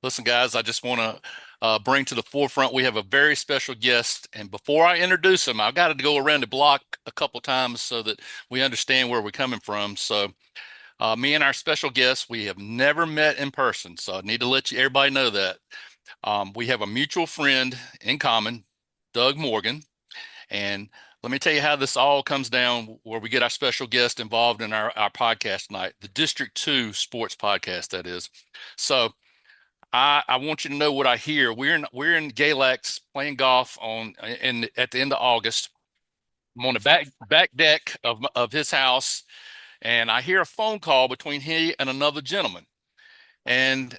Listen, guys, I just want to bring to the forefront we have a very special guest. And before I introduce him, I've got to go around the block a couple times so that we understand where we're coming from. So, me and our special guest, we have never met in person. So, I need to let everybody know that. We have a mutual friend in common, Doug Morgan. And let me tell you how this all comes down where we get our special guest involved in our podcast tonight, the District 2 Sports Podcast, that is. So, I want you to know what I hear. We're in Galax playing golf at the end of August. I'm on the back deck of his house, and I hear a phone call between he and another gentleman. And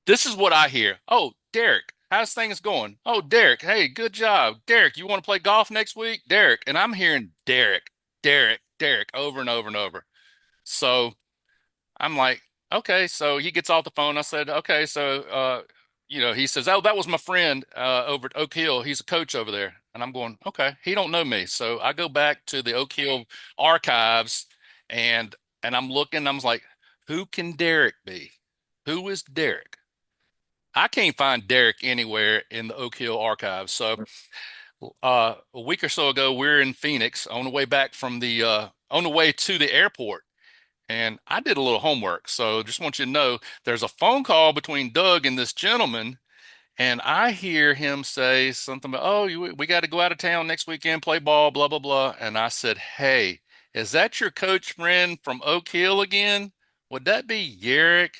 this is what I hear. Oh, Derek, how's things going? Oh, Derek, hey, good job. Derek, you want to play golf next week? Derek. And I'm hearing Derek, Derek, Derek over and over and over. So I'm like, okay. So he gets off the phone. I said, okay. So, he says, oh, that was my friend over at Oak Hill. He's a coach over there. And I'm going, okay. He don't know me. So I go back to the Oak Hill archives and I'm looking. I'm like, who can Derek be? Who is Derek? I can't find Derek anywhere in the Oak Hill archives. So a week or so ago, we're in Phoenix on the way back from on the way to the airport. And I did a little homework. So just want you to know there's a phone call between Doug and this gentleman. And I hear him say something about, oh, we got to go out of town next weekend, play ball, blah, blah, blah. And I said, hey, is that your coach friend from Oak Hill again? Would that be Yerrick?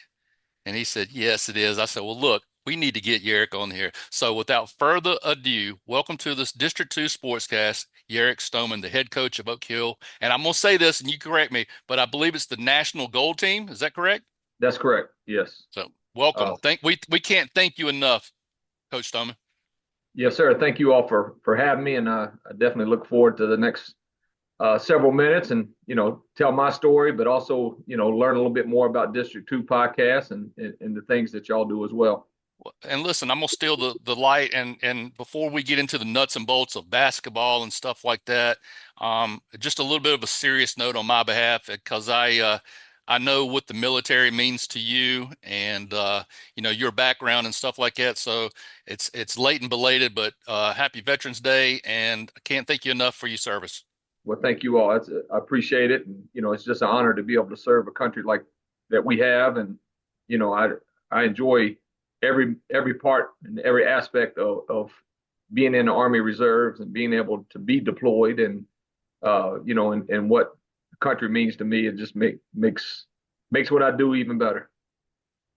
And he said, yes, it is. I said, well, look, we need to get Yerrick on here. So without further ado, welcome to this District 2 Sportscast, Yerrick Stoneman, the head coach of Oak Hill. And I'm going to say this, and you correct me, but I believe it's the national gold team. Is that correct? That's correct. Yes. So welcome. Uh, We can't thank you enough, Coach Stoneman. yes, sir. Thank you all for having me, and I definitely look forward to the next several minutes and tell my story, but also learn a little bit more about District Two podcasts and the things that y'all do as well. And listen, I'm gonna steal the light and before we get into the nuts and bolts of basketball and stuff like that, just a little bit of a serious note on my behalf because I know what the military means to you and your background and stuff like that. So it's late and belated, but happy Veterans Day, and I can't thank you enough for your service. Well, thank you all. I appreciate it, and it's just an honor to be able to serve a country like that we have, and I enjoy every part and every aspect of being in the Army Reserves and being able to be deployed and and what the country means to me. It just makes what I do even better.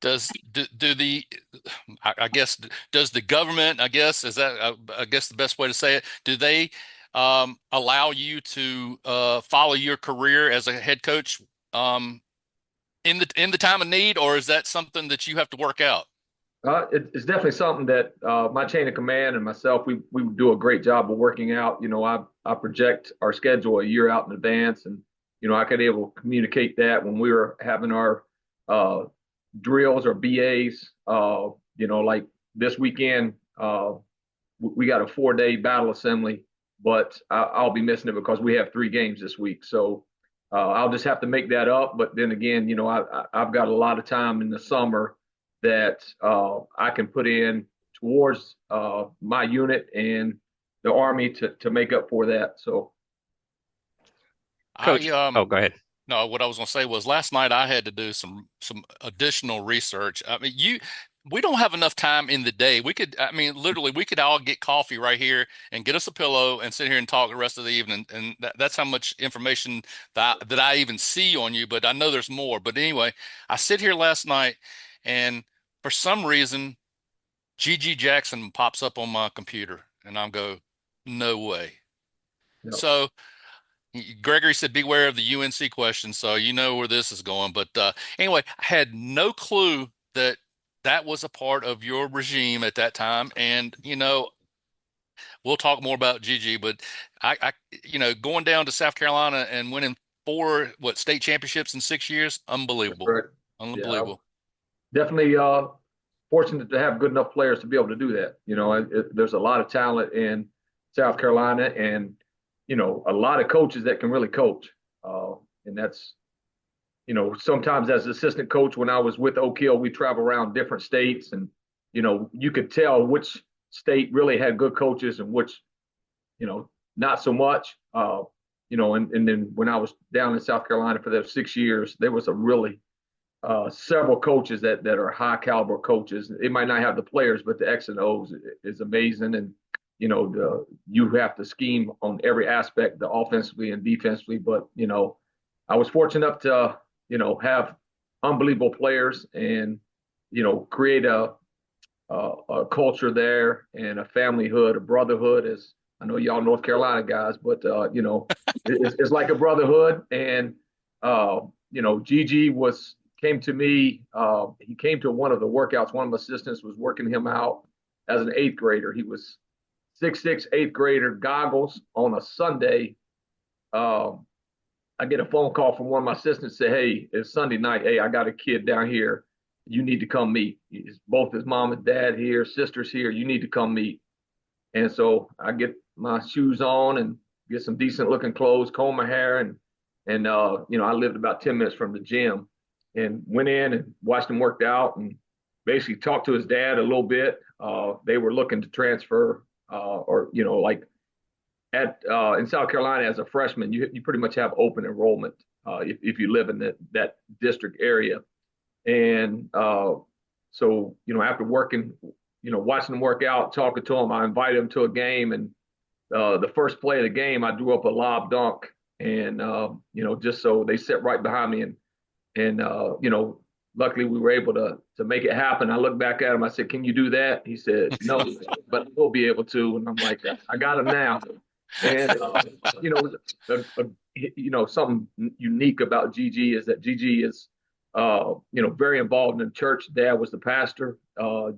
Do the I guess does the government, I guess is that I guess the best way to say it, do they allow you to follow your career as a head coach in the time of need, or is that something that you have to work out? It's definitely something that my chain of command and myself we do a great job of working out. I project our schedule a year out in advance, and I could able to communicate that when we were having our uh, drills or BAs. Like this weekend, we got a 4-day battle assembly, but I'll be missing it because we have 3 games this week. So I'll just have to make that up. But then again, I've got a lot of time in the summer that I can put in towards my unit and the Army to make up for that. So, I Coach, oh, go ahead. No, what I was going to say was last night I had to do some additional research. I mean, we don't have enough time in the day. I mean, literally, we could all get coffee right here and get us a pillow and sit here and talk the rest of the evening. And that's how much information that I even see on you. But I know there's more. But anyway, I sit here last night, and for some reason, GG Jackson pops up on my computer, and I go, no way. you know, So. Gregory said, beware of the UNC question. So you know where this is going. But anyway, I had no clue that that was a part of your regime at that time. And, we'll talk more about Gigi, but going down to South Carolina and winning four, state championships in 6 years, that's unbelievable. correct. Yeah, Unbelievable. definitely fortunate to have good enough players to be able to do that. There's a lot of talent in South Carolina, and a lot of coaches that can really coach. And that's sometimes as assistant coach when I was with Oak Hill, we travel around different states, and you could tell which state really had good coaches and which, not so much. And then when I was down in South Carolina for those 6 years, there was a really several coaches that are high caliber coaches. They might not have the players, but the X and O's is amazing. And you have to scheme on every aspect, the offensively and defensively. But I was fortunate enough to have unbelievable players and create a culture there and a familyhood, a brotherhood. As I know y'all North Carolina guys, but it's like a brotherhood. And Gigi was came to me. He came to one of the workouts. One of my assistants was working him out as an eighth grader. He was 6'6", eighth grader, goggles on a Sunday. Um, I get a phone call from one of my assistants say, "Hey, it's Sunday night. Hey, I got a kid down here. You need to come meet. Both his mom and dad here, sisters here. You need to come meet." And so I get my shoes on and get some decent looking clothes, comb my hair, and I lived about 10 minutes from the gym, and went in and watched him work out and basically talked to his dad a little bit. They were looking to transfer, or like at in South Carolina as a freshman, you pretty much have open enrollment if you live in that district area. And so after working, watching them work out, talking to them, I invited them to a game, and the first play of the game, I drew up a lob dunk, and just so they sit right behind me, and luckily we were able to make it happen. I looked back at him, I said, "Can you do that?" He said, "No, but we'll be able to." And I'm like, "I got him now." And you know, something unique about Gigi is that Gigi is very involved in the church. Dad was the pastor.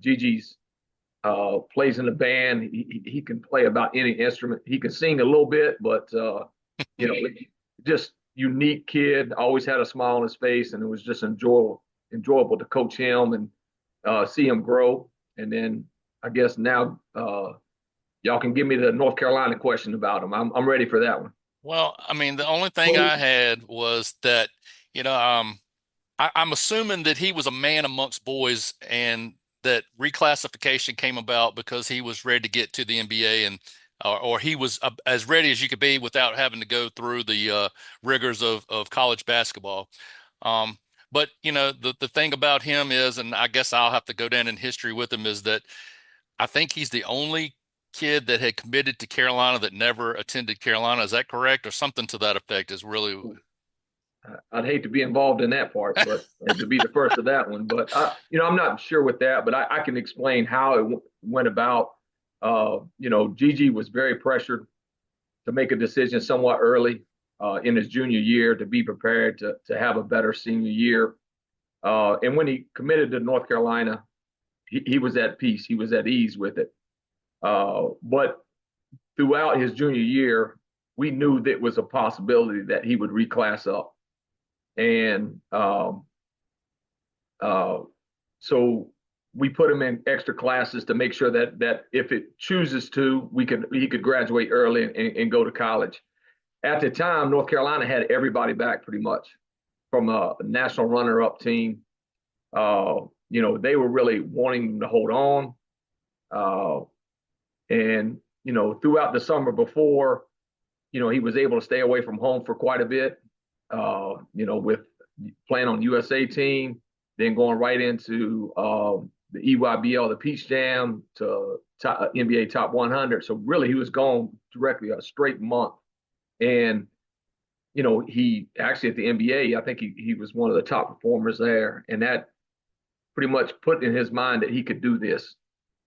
Gigi's plays in the band. He can play about any instrument. He can sing a little bit, but just unique kid. Always had a smile on his face, and it was just enjoyable to coach him and see him grow. And then I guess now y'all can give me the North Carolina question about him. I'm ready for that one. Well, I mean, the only thing I had was that, you know, I'm assuming that he was a man amongst boys and that reclassification came about because he was ready to get to the NBA and or he was as ready as you could be without having to go through the rigors of college basketball. Um, but the thing about him is, and I guess I'll have to go down in history with him, is that I think he's the only kid that had committed to Carolina that never attended Carolina. Is that correct? Or something to that effect is really. I'd hate to be involved in that part, but to be the first of that one. But I'm not sure with that, but I can explain how it went about. Gigi was very pressured to make a decision somewhat early in his junior year to be prepared to have a better senior year. And when he committed to North Carolina, he was at peace. He was at ease with it. But throughout his junior year, we knew that it was a possibility that he would reclass up. And so we put him in extra classes to make sure that if it chooses to, he could graduate early and go to college. At the time, North Carolina had everybody back pretty much from a national runner-up team. They were really wanting him to hold on. And throughout the summer before, he was able to stay away from home for quite a bit. With playing on USA team, then going right into the EYBL, the Peach Jam, to NBA Top 100. So really, he was gone directly a straight month. And he actually at the NBA, I think he was one of the top performers there, and that pretty much put in his mind that he could do this.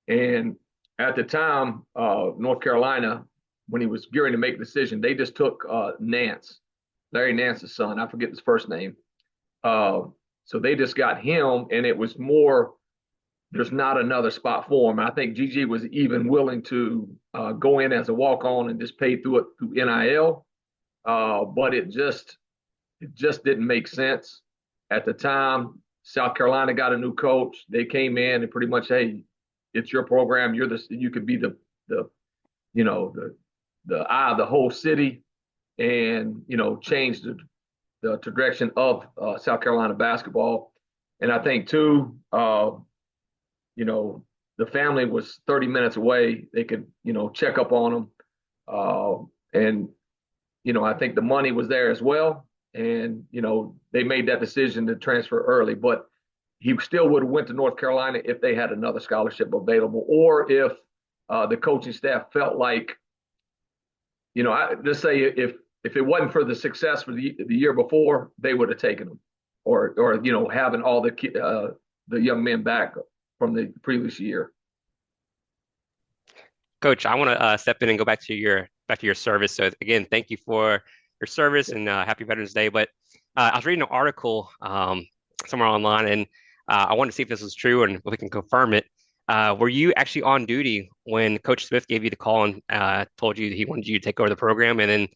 And at the time, North Carolina, when he was gearing to make a decision, they just took Nance, Larry Nance's son. I forget his first name. So they just got him, and it was more, there's not another spot for him. I think Gigi was even willing to go in as a walk-on and just pay through NIL, but it just didn't make sense at the time. South Carolina got a new coach. They came in and pretty much, hey, it's your program. You could be the eye of the whole city, and change the direction of South Carolina basketball. And I think too, the family was 30 minutes away. They could, check up on them. And, I think the money was there as well. And, they made that decision to transfer early, but he still would have went to North Carolina if they had another scholarship available, or if the coaching staff felt like, just say if it wasn't for the success for the year before, they would have taken him, or having all the young men back from the previous year. Coach, I want to step in and go back to your service. So again, thank you for your service and happy Veterans Day. But I was reading an article somewhere online, and I wanted to see if this was true and if we can confirm it. Were you actually on duty when Coach Smith gave you the call and told you that he wanted you to take over the program? And then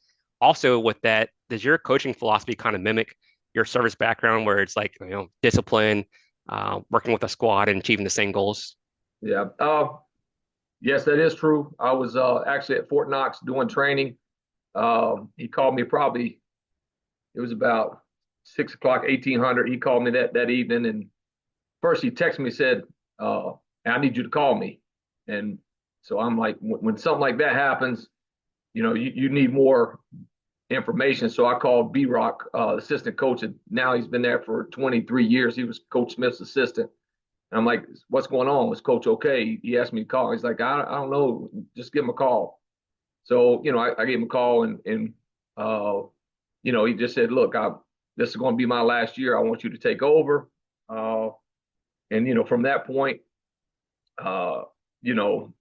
also with that, does your coaching philosophy kind of mimic your service background, where it's like discipline, working with a squad, and achieving the same goals? Yeah. Yes, that is true. I was actually at Fort Knox doing training. He called me probably, it was about 6 o'clock, 1800. He called me that evening. And first he texted me, said, I need you to call me. And so I'm like, when something like that happens, you need more information. So I called B Rock, assistant coach. And now he's been there for 23 years. He was Coach Smith's assistant. And I'm like, what's going on? Was Coach okay? He asked me to call. He's like, I don't know. Just give him a call. So, I gave him a call, and he just said, look, this is going to be my last year. I want you to take over. And from that point, uh, you know,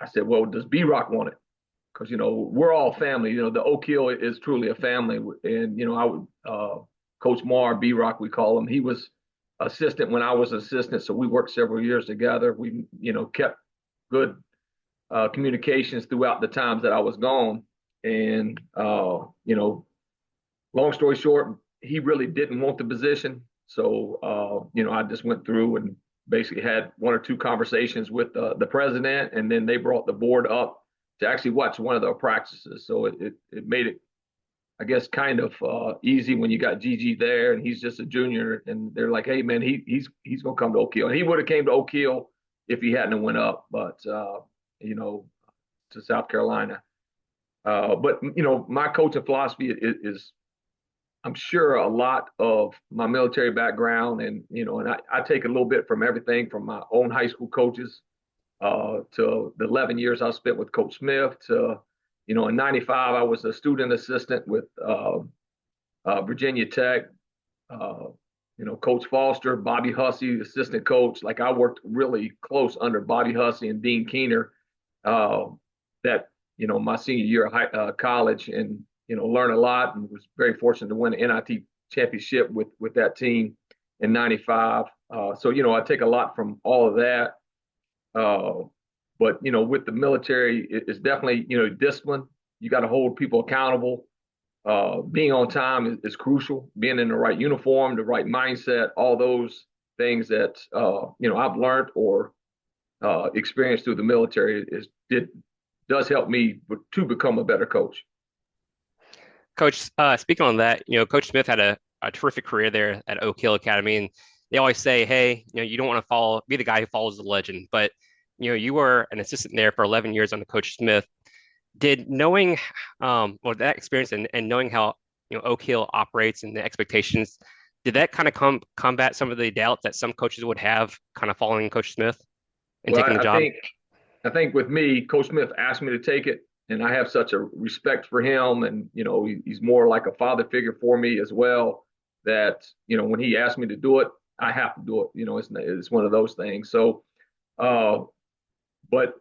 I said, well, does B Rock want it? Because, we're all family. The Oak Hill is truly a family. And, I would, Coach Mar, B Rock, we call him. He was assistant when I was assistant. So we worked several years together. We, kept good communications throughout the times that I was gone. And, long story short, he really didn't want the position. So, I just went through and basically had one or two conversations with the president, and then they brought the board up to actually watch one of their practices. So it made it, I guess, kind of easy when you got Gigi there, and he's just a junior, and they're like, hey man, he's gonna come to Oak Hill, and he would have came to Oak Hill if he hadn't went up, but to South Carolina. But my coaching philosophy is I'm sure a lot of my military background, and and I take a little bit from everything from my own high school coaches to the 11 years I spent with Coach Smith to in '95 I was a student assistant with Virginia Tech. Uh, Coach Foster, Bobby Hussey, assistant coach. Like I worked really close under Bobby Hussey and Dean Keener. Uh, that my senior year of college, and learned a lot, and was very fortunate to win the NIT championship with that team in '95. So I take a lot from all of that. But with the military, it's definitely discipline. You got to hold people accountable. Being on time is crucial. Being in the right uniform, the right mindset, all those things that I've learned or experienced through the military does help me to become a better coach. Coach, speaking on that, Coach Smith had a terrific career there at Oak Hill Academy, and they always say, hey, you don't want to be the guy who follows the legend, but you were an assistant there for 11 years under Coach Smith. Did knowing, that experience and knowing how Oak Hill operates and the expectations, did that kind of combat some of the doubts that some coaches would have, kind of following Coach Smith and Well, taking the job? I think with me, Coach Smith asked me to take it, and I have such a respect for him, and he's more like a father figure for me as well. That when he asked me to do it, I have to do it. It's one of those things. So, but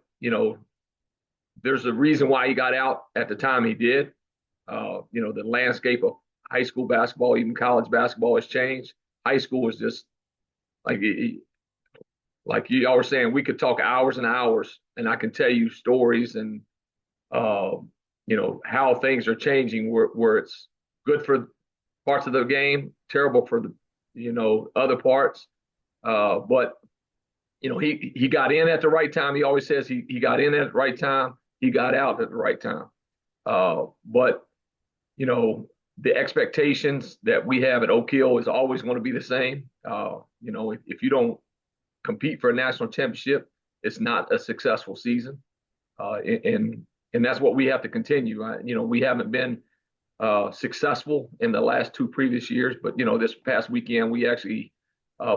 there's a reason why he got out at the time he did. The landscape of high school basketball, even college basketball, has changed. High school was just like like you all were saying, we could talk hours and hours, and I can tell you stories and uh, how things are changing, where it's good for parts of the game, terrible for the other parts. But he got in at the right time. He always says he got in at the right time. He got out at the right time. But the expectations that we have at Oak Hill is always going to be the same. If you don't compete for a national championship, it's not a successful season. And that's what we have to continue. We haven't been successful in the last two previous years, but this past weekend we actually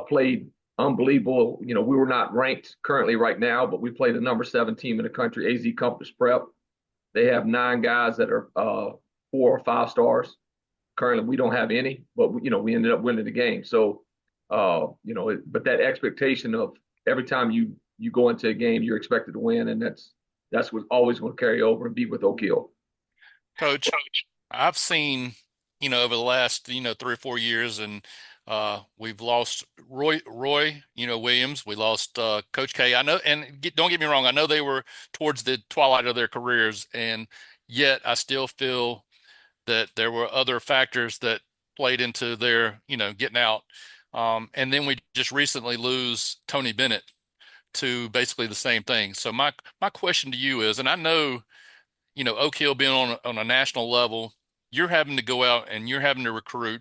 played unbelievable. We were not ranked currently right now, but we played the number 7 team in the country, AZ Compass Prep. They have 9 guys that are 4 or 5 stars. Currently, we don't have any, but we ended up winning the game. So, but that expectation of every time you go into a game, you're expected to win, and that's what's always going to carry over and be with Oak Hill. Coach, I've seen, over the last, 3 or 4 years, and we've lost Roy, Williams. We lost Coach K. I know, and don't get me wrong, I know they were towards the twilight of their careers, and yet I still feel that there were other factors that played into their, getting out. And then we just recently lose Tony Bennett to basically the same thing. So my question to you is, and I know, Oak Hill being on a national level, you're having to go out and you're having to recruit.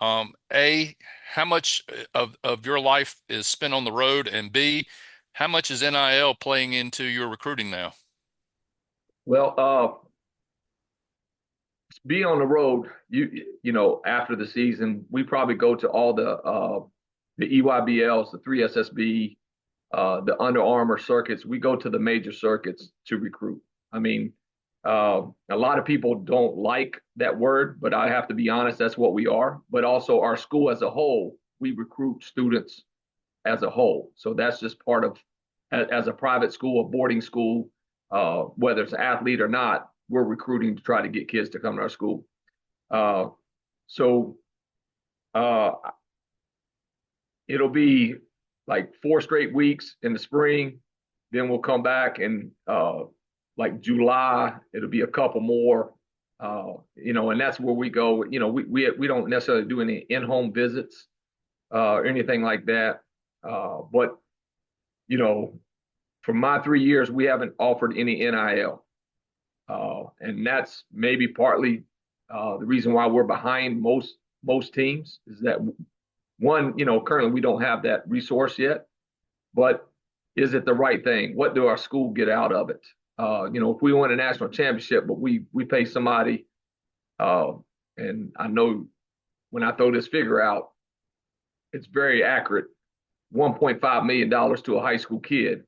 A, how much of your life is spent on the road, and B, how much is NIL playing into your recruiting now? Well, be on the road. After the season, we probably go to all the EYBLs, the 3SSB, the Under Armour circuits. We go to the major circuits to recruit. I mean, a lot of people don't like that word, but I have to be honest, that's what we are. But also our school as a whole, we recruit students as a whole. So that's just part of, as a private school, a boarding school, whether it's an athlete or not, we're recruiting to try to get kids to come to our school. So it'll be like 4 straight weeks in the spring. Then we'll come back and like July, it'll be a couple more, and that's where we go. We don't necessarily do any in-home visits or anything like that. But, for my 3 years, we haven't offered any NIL. And that's maybe partly the reason why we're behind most teams is that one, currently we don't have that resource yet, but is it the right thing? What do our school get out of it? If we win a national championship, but we pay somebody, and I know when I throw this figure out, it's very accurate, $1.5 million to a high school kid.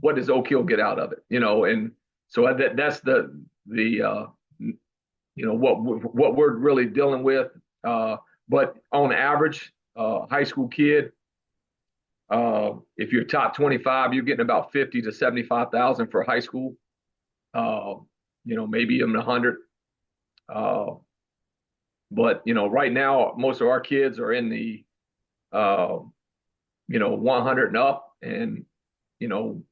What does Oak Hill get out of it? And so that's the what we're really dealing with. But on average, high school kid, if you're top 25, you're getting about 50 to 75,000 for high school. Maybe even 100. But right now, most of our kids are in the 100 and up, and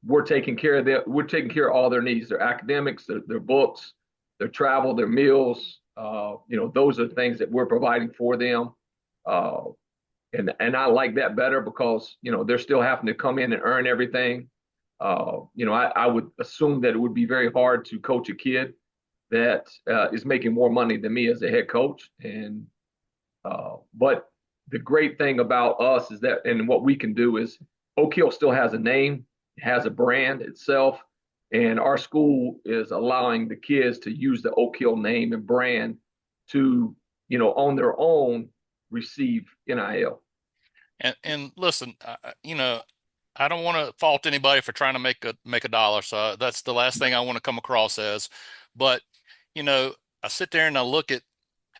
we're taking care of them. We're taking care of all their needs, their academics, their books, their travel, their meals. Those are things that we're providing for them. And I like that better because, they're still having to come in and earn everything. I would assume that it would be very hard to coach a kid that is making more money than me as a head coach. And but the great thing about us is that, and what we can do is, Oak Hill still has a name, has a brand itself, and our school is allowing the kids to use the Oak Hill name and brand to, on their own, receive NIL. And listen, I don't want to fault anybody for trying to make a dollar. So that's the last thing I want to come across as. But I sit there and I look at.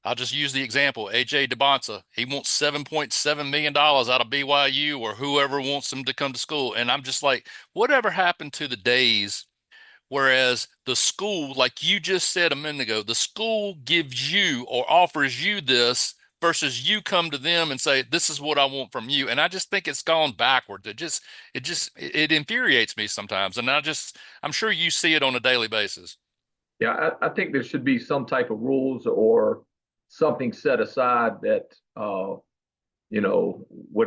I'll just use the example. AJ DeBonsa, he wants $7.7 million out of BYU or whoever wants him to come to school. And I'm just like, whatever happened to the days? Whereas the school, like you just said a minute ago, the school gives you or offers you this versus you come to them and say, this is what I want from you. And I just think it's gone backwards. It infuriates me sometimes. And I'm sure you see it on a daily basis. Yeah, I think there should be some type of rules or something set aside that, what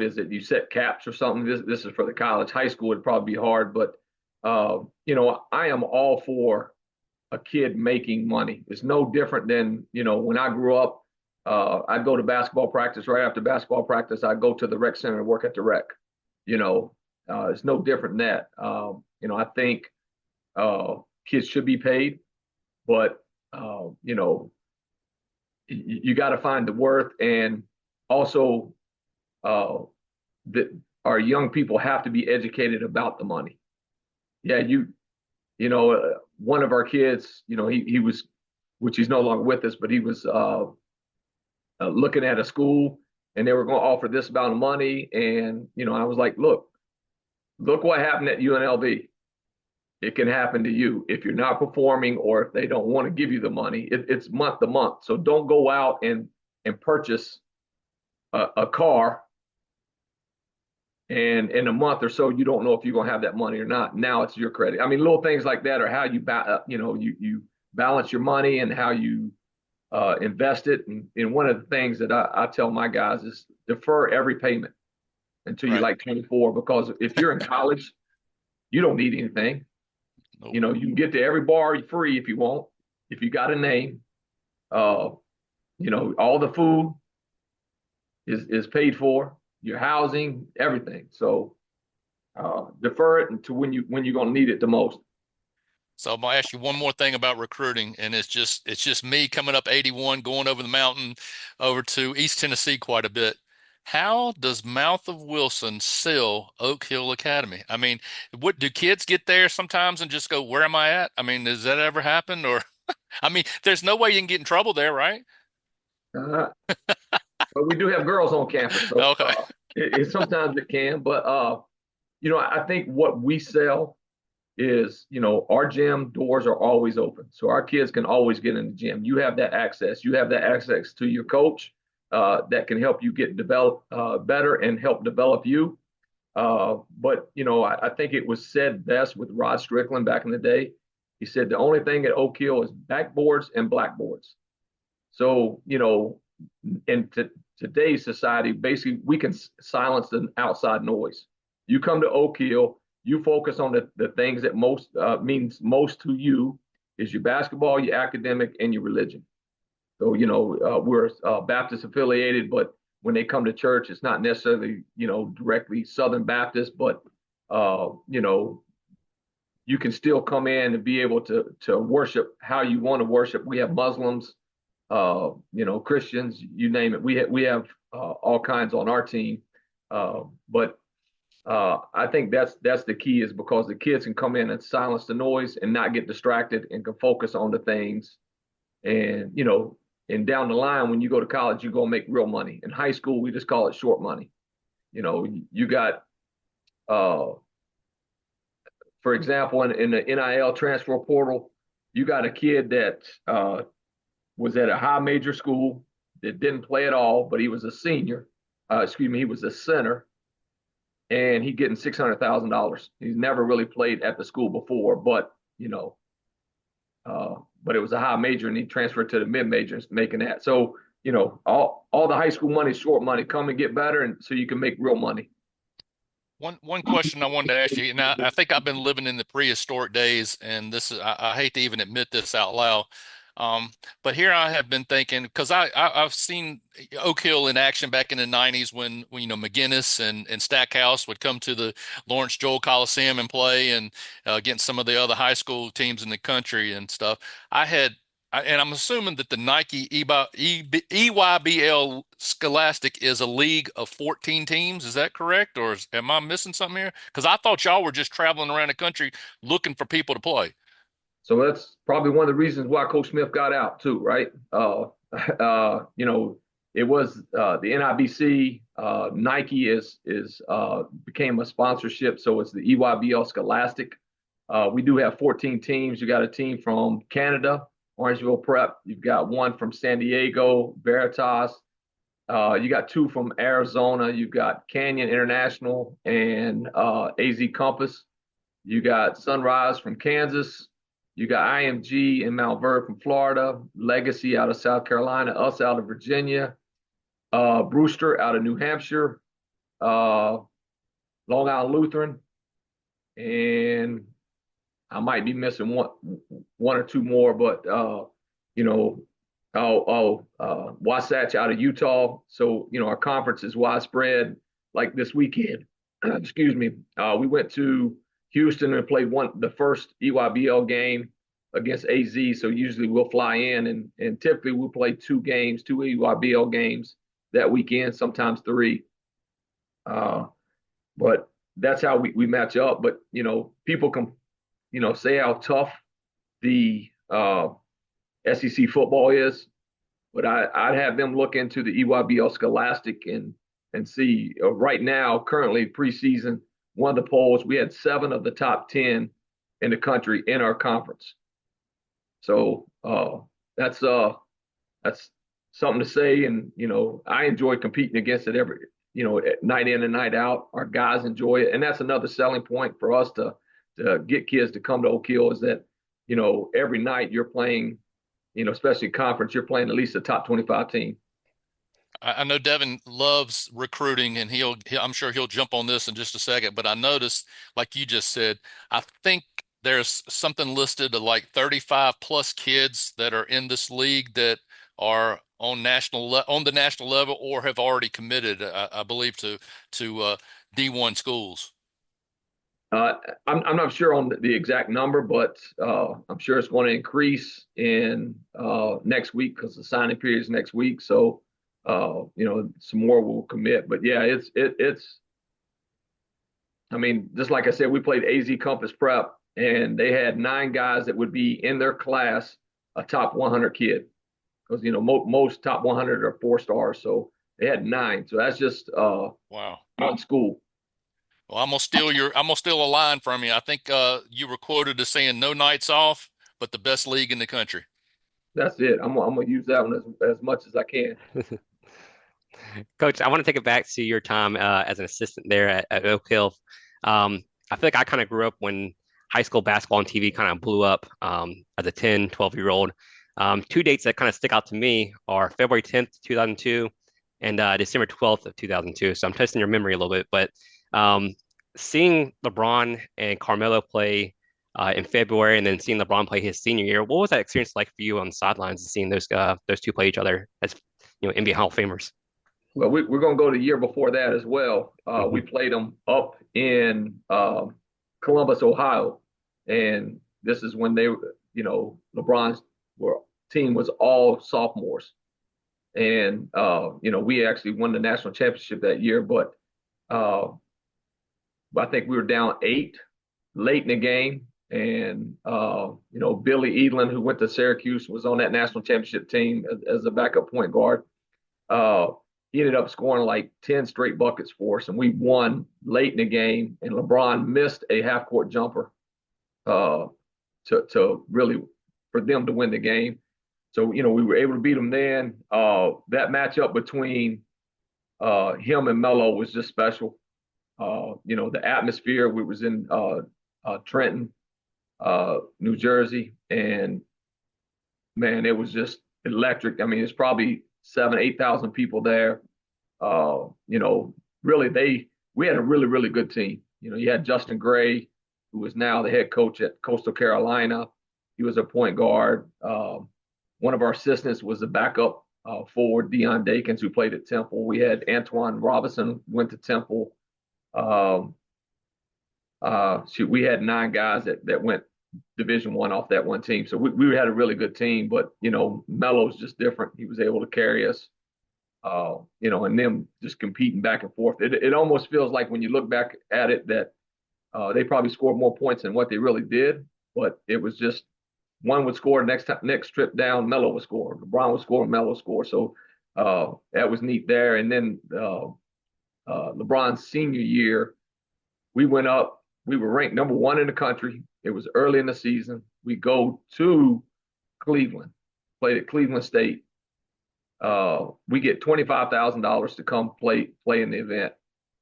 is it? You set caps or something. This is for the college. High school would probably be hard, but I am all for a kid making money. It's no different than, when I grew up, I'd go to basketball practice. Right after basketball practice, I'd go to the rec center and work at the rec. It's no different than that. I think kids should be paid, but you got to find the worth, and also uh, that our young people have to be educated about the money. Yeah, one of our kids, he was, which he's no longer with us, but he was looking at a school, and they were going to offer this amount of money, and I was like, look what happened at UNLV. It can happen to you if you're not performing, or if they don't want to give you the money. It's month to month, so don't go out and purchase a car, and in a month or so you don't know if you're going to have that money or not. Now it's your credit. I mean, little things like that are how you balance your money, and how you invest it. And one of the things that I tell my guys is defer every payment until you're Right. like 24, because if you're in college, you don't need anything. Nope. You can get to every bar free if you want, if you got a name. Uh, all the food is paid for, your housing, everything. So defer it until when you're gonna need it the most. So I'm gonna ask you one more thing about recruiting, and it's just me coming up 81, going over the mountain over to East Tennessee quite a bit. How does Mouth of Wilson sell Oak Hill Academy? I mean, what do kids get there sometimes and just go, "Where am I at?" I mean, does that ever happen? Or, I mean, there's no way you can get in trouble there, right? Uh, but we do have girls on campus, so Okay. sometimes it can. But I think what we sell is, our gym doors are always open. So our kids can always get in the gym. You have that access. You have that access to your coach that can help you get develop better and help develop you. But, I think it was said best with Rod Strickland back in the day. He said the only thing at Oak Hill is backboards and blackboards. So, in today's society, basically, we can silence the outside noise. You come to Oak Hill, you focus on the things that most means most to you is your basketball, your academic, and your religion. So, we're Baptist affiliated, but when they come to church, it's not necessarily, directly Southern Baptist, but, you can still come in and be able to worship how you want to worship. We have Muslims, Christians, you name it. We have all kinds on our team, but I think that's the key, is because the kids can come in and silence the noise and not get distracted, and can focus on the things. And and down the line, when you go to college, you're gonna make real money. In high school, we just call it short money. You got uh, for example, in the NIL transfer portal, you got a kid that was at a high major school that didn't play at all, but he was a senior. Excuse me, he was a center, and he getting $600,000. He's never really played at the school before, but it was a high major, and he transferred to the mid majors, making that. So all the high school money is short money. Come and get better, and so you can make real money. One question I wanted to ask you, and I think I've been living in the prehistoric days, and this is I hate to even admit this out loud, um, but here I have been thinking, because I've seen Oak Hill in action back in the '90s when McGinnis and Stackhouse would come to the Lawrence Joel Coliseum and play, and against some of the other high school teams in the country and stuff. I had and I'm assuming that the Nike EYBL Scholastic is a league of 14 teams. Is that correct? Or am I missing something here? Because I thought y'all were just traveling around the country looking for people to play. So that's probably one of the reasons why Coach Smith got out too, right? It was the NIBC. Nike is became a sponsorship, so it's the EYBL Scholastic. We do have 14 teams. You got a team from Canada, Orangeville Prep. You've got one from San Diego, Veritas. You got two from Arizona. You've got Canyon International and AZ Compass. You got Sunrise from Kansas. You got IMG in Mount Vernon from Florida, Legacy out of South Carolina, us out of Virginia, Brewster out of New Hampshire, Long Island Lutheran, and I might be missing one or two more, but you know, Wasatch out of Utah. So our conference is widespread. Like this weekend, excuse me, we went to Houston and played the first EYBL game against AZ. So usually we'll fly in and typically we'll play two EYBL games that weekend, sometimes three. But that's how we match up. But people can say how tough the SEC football is, but I'd have them look into the EYBL Scholastic and see right now, currently preseason, one of the polls, we had 7 of the top 10 in the country in our conference. So that's that's something to say, and I enjoy competing against it every night in and night out. Our guys enjoy it, and that's another selling point for us to get kids to come to Oak Hill is that every night you're playing, especially conference, you're playing at least a top 25 team. I know Devin loves recruiting, and I'm sure he'll jump on this in just a second. But I noticed, like you just said, I think there's something listed of like 35 plus kids that are in this league that are on the national level or have already committed, I believe, to D1 schools. I'm not sure on the exact number, but I'm sure it's going to increase in next week because the signing period is next week. So some more will commit. But yeah, it's. I mean, just like I said, we played AZ Compass Prep, and they had 9 guys that would be in their class a top 100 kid because most top 100 are 4 stars, so they had 9. So that's just Wow. one school. Well, I'm gonna steal a line from you. I think you were quoted as saying no nights off, but the best league in the country. That's it. I'm gonna use that one as much as I can. Coach, I want to take it back to your time as an assistant there at Oak Hill. I feel like I kind of grew up when high school basketball on TV kind of blew up as a 10, 12-year-old. 2 dates that kind of stick out to me are February 10th, 2002 and December 12th of 2002. So I'm testing your memory a little bit, but seeing LeBron and Carmelo play in February and then seeing LeBron play his senior year, what was that experience like for you on the sidelines and seeing those two play each other as NBA Hall of Famers? Well, we're going to go the year before that as well. We Mm-hmm. played them up in Columbus, Ohio, and this is when LeBron's team was all sophomores, and we actually won the national championship that year. But I think we were down 8 late in the game, and Billy Edlin, who went to Syracuse, was on that national championship team as a backup point guard. Uh, he ended up scoring like 10 straight buckets for us, and we won late in the game. And LeBron missed a half court jumper uh, to really for them to win the game. So we were able to beat them then. That matchup between him and Melo was just special. The atmosphere. We was in Trenton, New Jersey, and man, it was just electric. I mean, it's probably 7,000 to 8,000 people there. Really, we had a really, really good team. You had Justin Gray, who is now the head coach at Coastal Carolina. He was a point guard. One of our assistants was a backup forward, Deion Dakins, who played at Temple. We had Antoine Robinson, went to Temple. Um, we had 9 guys that went Division 1 off that one team. So we had a really good team, but Melo's just different. He was able to carry us, and them just competing back and forth. It almost feels like when you look back at it that they probably scored more points than what they really did, but it was just one would score next trip down, Melo would score, LeBron would score, Melo would score. So that was neat there. And then LeBron's senior year, we went up. We were ranked number 1 in the country. It was early in the season. We go to Cleveland, played at Cleveland State. We get $25,000 to come play in the event,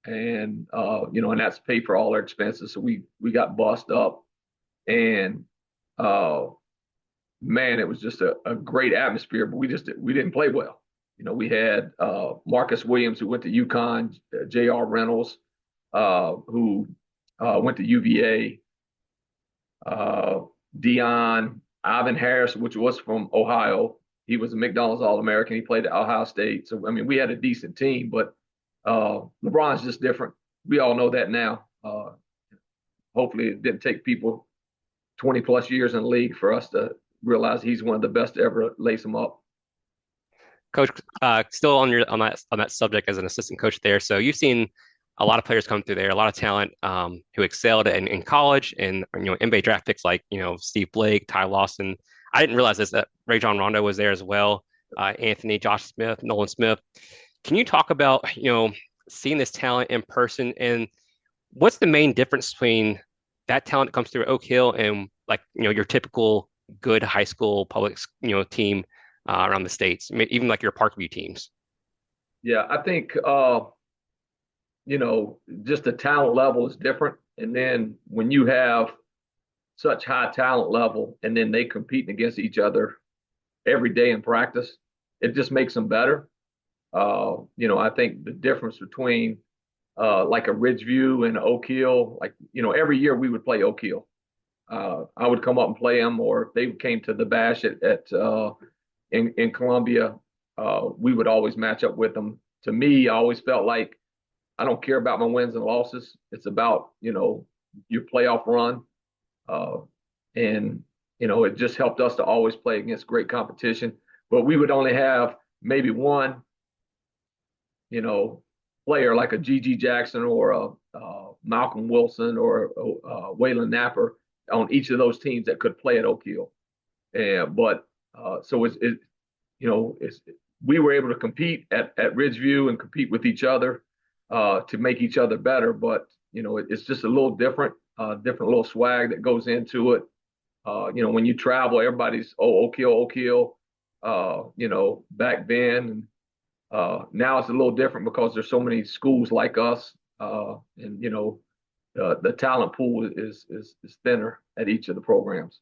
and and that's paid for all our expenses. So we got bussed up, and man, it was just a great atmosphere. But we didn't play well. We had Marcus Williams, who went to UConn, J.R. Reynolds, who went to UVA, Dion, Ivan Harris, which was from Ohio. He was a McDonald's All-American. He played at Ohio State. So, I mean, we had a decent team, but LeBron's just different. we all know that now. Hopefully, it didn't take people 20 plus years in the league for us to realize he's one of the best to ever lace him up. Coach, still on your on that subject as an assistant coach there. So you've seen a lot of players come through there, a lot of talent who excelled in college, and NBA draft picks like Steve Blake, Ty Lawson. I didn't realize this that Ray John Rondo was there as well. Anthony, Josh Smith, Nolan Smith. Can you talk about seeing this talent in person, and what's the main difference between that talent that comes through Oak Hill and like your typical good high school public team around the states, I mean, even like your Parkview teams? Yeah, I think just the talent level is different. And then when you have such high talent level and then they competing against each other every day in practice, it just makes them better. I think the difference between like a Ridgeview and Oak Hill, like, every year we would play Oak Hill. I would come up and play them, or if they came to the bash in Columbia, we would always match up with them. To me, I always felt like I don't care about my wins and losses. It's about your playoff run, uh, and it just helped us to always play against great competition. But we would only have maybe one, player like a G.G. Jackson or a Malcolm Wilson or Waylon Napper on each of those teams that could play at Oak Hill. And but so it's we were able to compete at Ridgeview and compete with each other to make each other better. But it's just a little different, different little swag that goes into it. When you travel, everybody's Oak Hill, Oak Hill. Back then, and now it's a little different because there's so many schools like us, and the talent pool is thinner at each of the programs.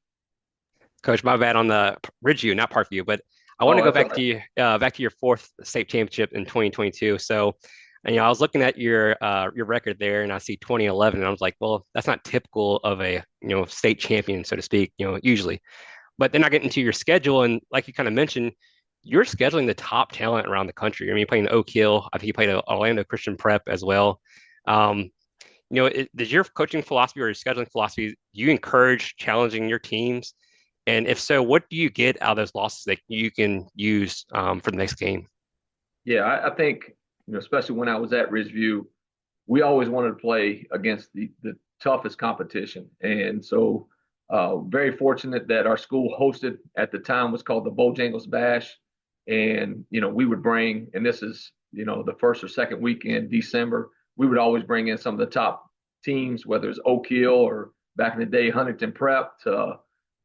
Coach, my bad on the Ridgeview, not Parkview, but I want to Oh, go that's all back to right. you, back to your fourth state championship in 2022. So, and, I was looking at your record there, and I see 2011, and I was like, well, that's not typical of a state champion, so to speak. Usually, but then I get into your schedule, and like you kind of mentioned, you're scheduling the top talent around the country. I mean, you're playing Oak Hill. I think you played at Orlando Christian Prep as well. Um, does your coaching philosophy or your scheduling philosophy, do you encourage challenging your teams? And if so, what do you get out of those losses that you can use for the next game? Yeah, I think especially when I was at Ridgeview, we always wanted to play against the toughest competition, and so very fortunate that our school hosted at the time was called the Bojangles Bash, and we would bring, and this is the first or second week in December, we would always bring in some of the top teams, whether it's Oak Hill or back in the day Huntington Prep to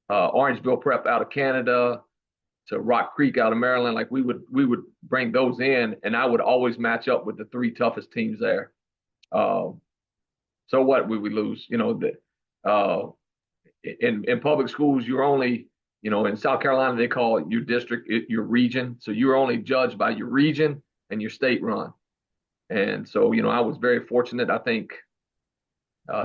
Orangeville Prep out of Canada to Rock Creek out of Maryland. Like we would bring those in, and I would always match up with the three toughest teams there. Uh, so what we would lose, uh, in public schools, you're only, in South Carolina, they call it your district, your region. So you're only judged by your region and your state run. And so, I was very fortunate. I think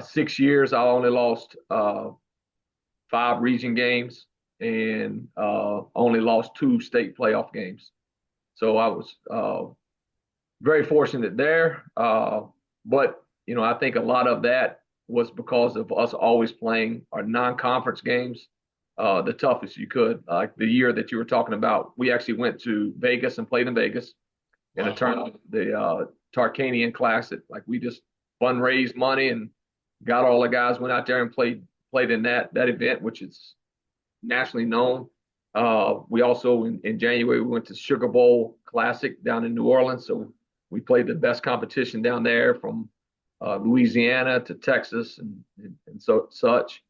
6 years, I only lost 5 region games and only lost 2 state playoff games. So I was very fortunate there. But I think a lot of that was because of us always playing our non-conference games, the toughest you could. Like the year that you were talking about, we actually went to Vegas and played in Vegas in a Wow. tournament, the Tarkanian Classic. Like we just fundraised money and got all the guys, went out there and played in that event, which is nationally known. We also in January we went to Sugar Bowl Classic down in New Orleans, so we played the best competition down there from Louisiana to Texas and so such.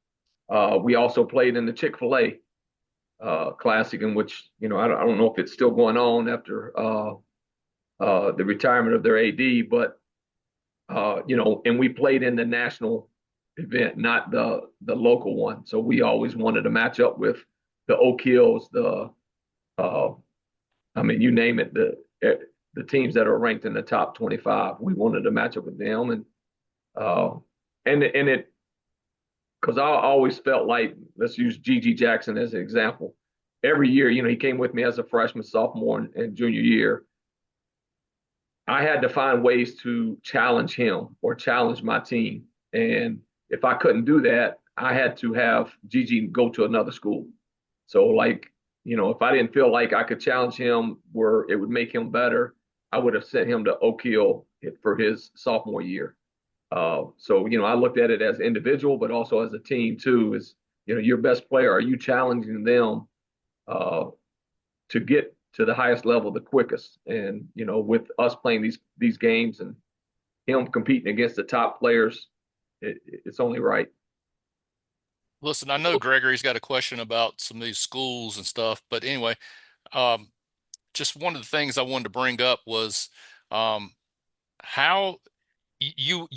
We also played in the Chick-fil-A Classic, in which I don't know if it's still going on after the retirement of their AD, but and we played in the national event, not the local one. So we always wanted to match up with the Oak Hills, uh, I mean, you name it, the teams that are ranked in the top 25. We wanted to match up with them, uh, and it because I always felt like, let's use G.G. Jackson as an example. Every year, he came with me as a freshman, sophomore, and junior year. I had to find ways to challenge him or challenge my team. And if I couldn't do that, I had to have Gigi go to another school. So like, if I didn't feel like I could challenge him where it would make him better, I would have sent him to Oak Hill for his sophomore year. So, I looked at it as individual, but also as a team too, is, your best player, are you challenging them uh, to get to the highest level the quickest? And, with us playing these games and him competing against the top players, it's only right. Listen, I know Gregory's got a question about some of these schools and stuff, but anyway, um, just one of the things I wanted to bring up was um, how you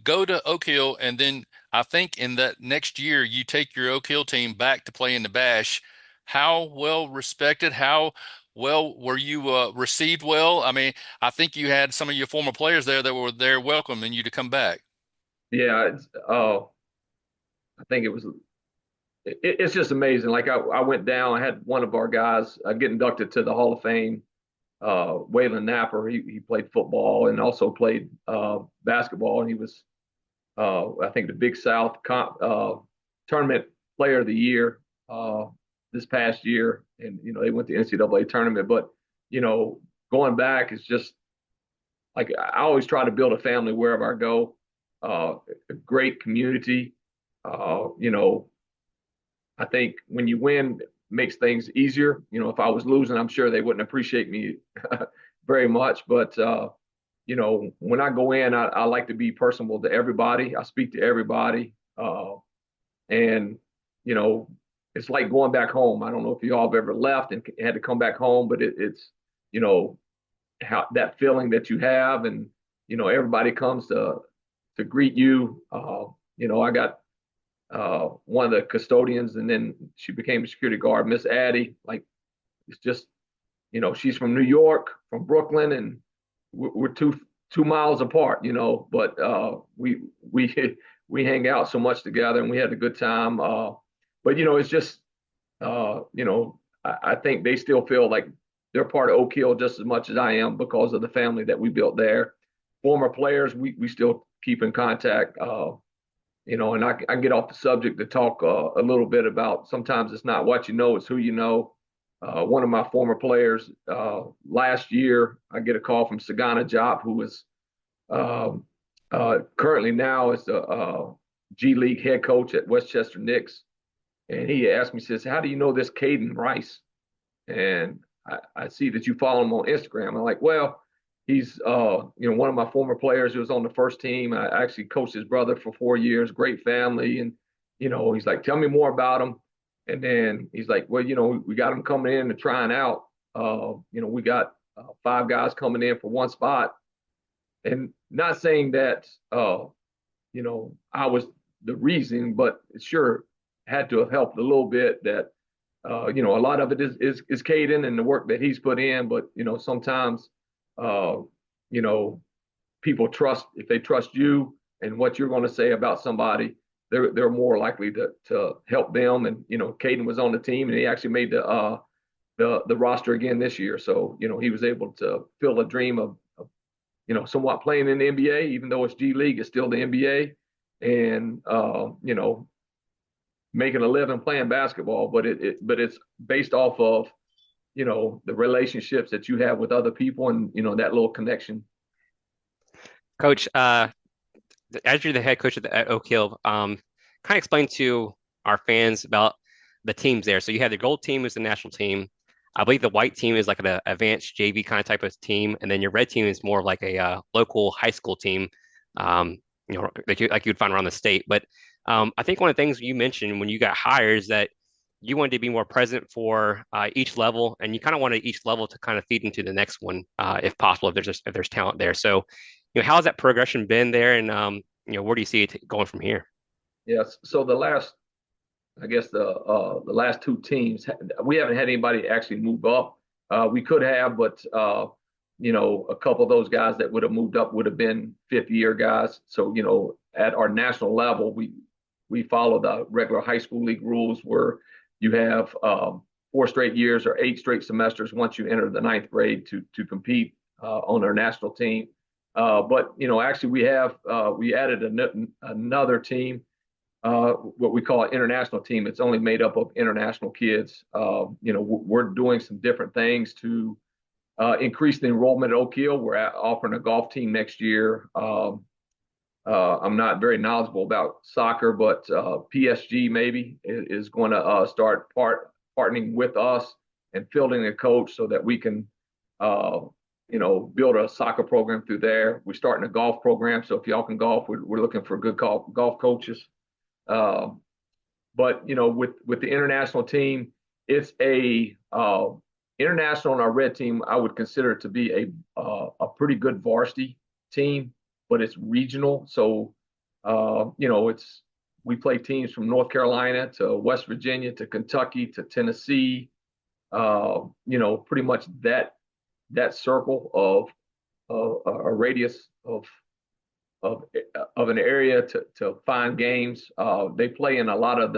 go to Oak Hill, and then I think in that next year you take your Oak Hill team back to play in the Bash. How well respected? How well were you received? Well, I mean, I think you had some of your former players there that were there welcoming you to come back. Yeah, I think it's just amazing. Like I went down, I had one of our guys get inducted to the Hall of Fame. Waylon Napper, he played football and also played basketball, and he was I think the Big South tournament player of the year this past year, and they went to the NCAA tournament. But going back is just like I always try to build a family wherever I go. A great community. I think when you win, it makes things easier. If I was losing, I'm sure they wouldn't appreciate me very much. But when I go in, I like to be personable to everybody. I speak to everybody, and you know, it's like going back home. I don't know if you all have ever left and had to come back home, but it's you know how that feeling that you have, and everybody comes to greet you. I got one of the custodians, and then she became a security guard, Miss Addie. Like it's just, she's from New York, from Brooklyn, and we're 2 miles apart, but we we hang out so much together, and we had a good time. But it's just, I think they still feel like they're part of Oak Hill just as much as I am because of the family that we built there. Former players, we still keep in contact. And I can get off the subject to talk a little bit about sometimes it's not what you know, it's who you know. One of my former players last year, I get a call from Sagana Job, who is um, currently now is the G League head coach at Westchester Knicks. And he asked me, says, "How do you know this Caden Rice?" And I see that you follow him on Instagram. I'm like, well, he's one of my former players who was on the first team. I actually coached his brother for 4 years. Great family, and he's like, tell me more about him. And then he's like, well, we got him coming in and trying out. We got 5 guys coming in for one spot, and not saying that I was the reason, but it sure had to have helped a little bit that a lot of it is Caden and the work that he's put in, but sometimes uh, you know, people trust if they trust you and what you're going to say about somebody, they're more likely to help them. And Caden was on the team, and he actually made the roster again this year. So he was able to fill a dream of somewhat playing in the NBA, even though it's G League, it's still the NBA, and making a living playing basketball. But it's based off of the relationships that you have with other people, and that little connection. Coach, as you're the head coach at Oak Hill, kind of explain to our fans about the teams there. So you have the gold team is the national team. I believe the white team is like an advanced JV kind of type of team, and then your red team is more like a local high school team, like you'd find around the state. But I think one of the things you mentioned when you got hired is that you wanted to be more present for each level, and you kind of wanted each level to kind of feed into the next one, if possible, if there's talent there. So, how has that progression been there, and where do you see it going from here? Yes. So I guess the last 2 teams, we haven't had anybody actually move up. We could have, but a couple of those guys that would have moved up would have been 5th-year guys. So at our national level, we follow the regular high school league rules where you have 4 straight years or 8 straight semesters once you enter the ninth grade to compete on our national team. But actually, we added another team, what we call an international team. It's only made up of international kids. We're doing some different things to increase the enrollment at Oak Hill. We're offering a golf team next year. I'm not very knowledgeable about soccer, but PSG maybe is going to start partnering with us and fielding a coach so that we can, build a soccer program through there. We're starting a golf program, so if y'all can golf, we're looking for good golf coaches. Uh, but with the international team, it's a international on our red team. I would consider it to be a pretty good varsity team, but it's regional. So it's we play teams from North Carolina to West Virginia to Kentucky to Tennessee. Pretty much that circle of a radius of of an area to find games. They play in a lot of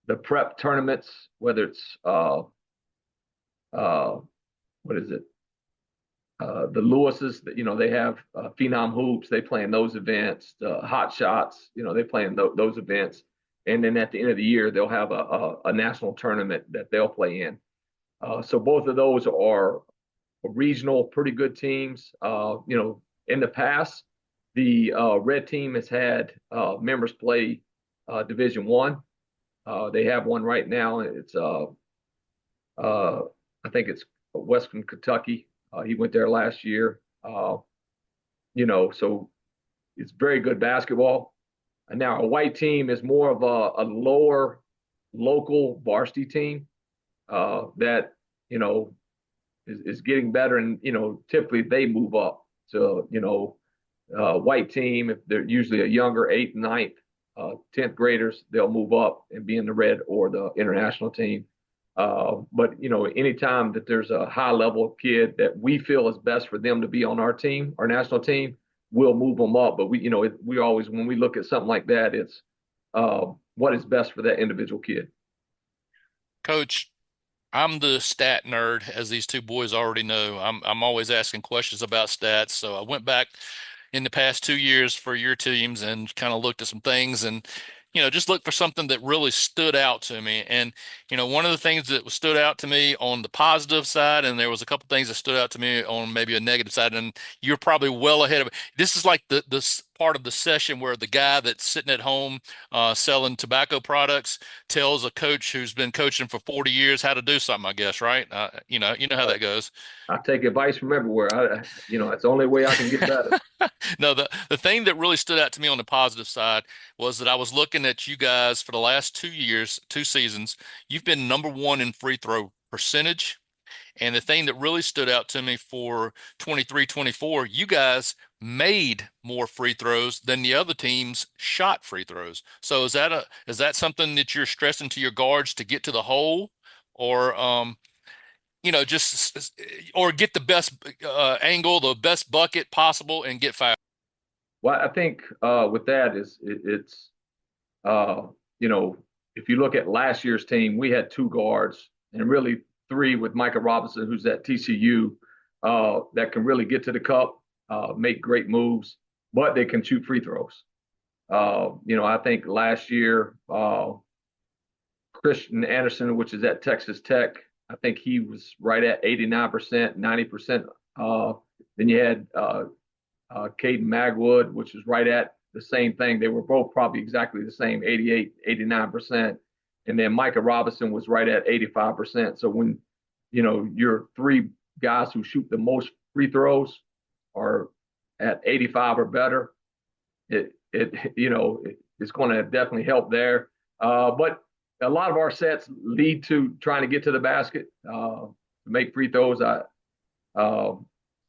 the prep tournaments, whether it's uh, what is it? The Lewis's, they have Phenom Hoops. They play in those events. Hot Shots, they play in those events. And then at the end of the year, they'll have a national tournament that they'll play in. So both of those are regional, pretty good teams. In the past, the red team has had members play Division One. They have one right now. It's I think it's Western Kentucky. He went there last year. So it's very good basketball. And now a white team is more of a lower local varsity team that is getting better, and typically they move up. So white team, if they're usually a younger eighth, ninth, 10th graders, they'll move up and be in the red or the international team. But anytime that there's a high level kid that we feel is best for them to be on our team, our national team, we'll move them up. But we always, when we look at something like that, it's what is best for that individual kid. Coach, I'm the stat nerd, as these two boys already know. I'm always asking questions about stats. So I went back in the past 2 years for your teams and kind of looked at some things and just looked for something that really stood out to me. And one of the things that stood out to me on the positive side, and there was a couple things that stood out to me on maybe a negative side, and you're probably well ahead of it. This is like this part of the session where the guy that's sitting at home selling tobacco products tells a coach who's been coaching for 40 years how to do something, I guess, right? You know how that goes. I take advice from everywhere. It's the only way I can get better. No, the thing that really stood out to me on the positive side was that I was looking at you guys for the last 2 years, 2 seasons. You've been number one in free throw percentage. And the thing that really stood out to me for 23-24, you guys made more free throws than the other teams shot free throws. So is that something that you're stressing to your guards to get to the hole, or just or get the best angle, the best bucket possible, and get fouled? Well, I think with that it's uh, you know if you look at last year's team, we had two guards and really three with Micah Robinson, who's at TCU, that can really get to the cup, make great moves, but they can shoot free throws. I think last year Christian Anderson, which is at Texas Tech, I think he was right at 89%, 90%. Then you had Caden Magwood, which is right at the same thing. They were both probably exactly the same, 88, 89%. And then Micah Robinson was right at 85%. So when, your three guys who shoot the most free throws are at 85 or better, it's going to definitely help there. But a lot of our sets lead to trying to get to the basket, to make free throws. I don't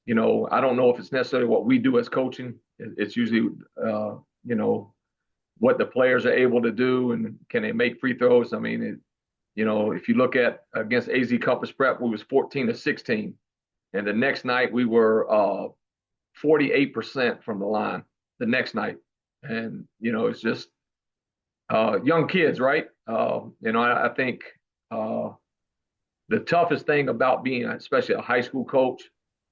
know if it's necessarily what we do as coaching. It's usually, what the players are able to do and can they make free throws. I mean, if you look at against AZ Compass Prep, we was 14-16, and the next night we were 48% from the line. The next night, and it's just young kids, right? I think the toughest thing about being, especially a high school coach,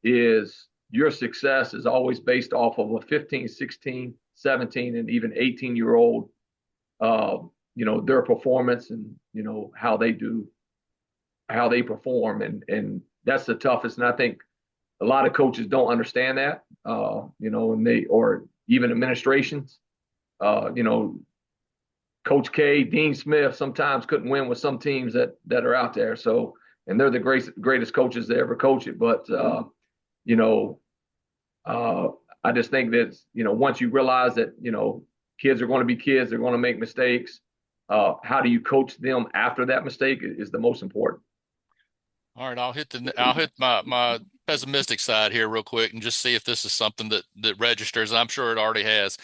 is your success is always based off of a 15, 16, 17, and even 18-year-old, uh, their performance and, how they perform. And that's the toughest. And I think a lot of coaches don't understand that, or even administrations, you know, Coach K, Dean Smith sometimes couldn't win with some teams that are out there. So, and they're the greatest coaches to ever coach it. But, you know, uh, I just think that, once you realize that, kids are going to be kids, they're going to make mistakes. How do you coach them after that mistake is the most important. All right, I'll hit my pessimistic side here real quick and just see if this is something that registers. I'm sure it already has,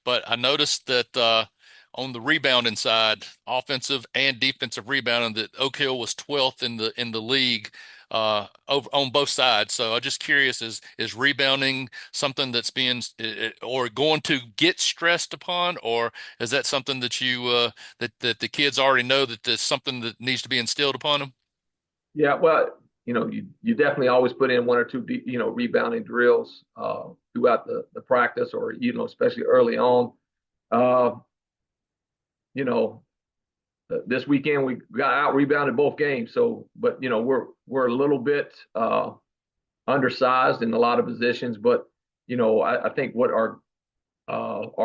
but I noticed that on the rebounding side, offensive and defensive rebounding, that Oak Hill was 12th in the league over on both sides. So I'm just curious, is rebounding something that's being or going to get stressed upon, or is that something that you that the kids already know that there's something that needs to be instilled upon them? Yeah, well, you definitely always put in one or two, rebounding drills throughout the practice, or especially early on. Uh, you know, this weekend we got out rebounded both games. So, but we're a little bit undersized in a lot of positions. But I think what our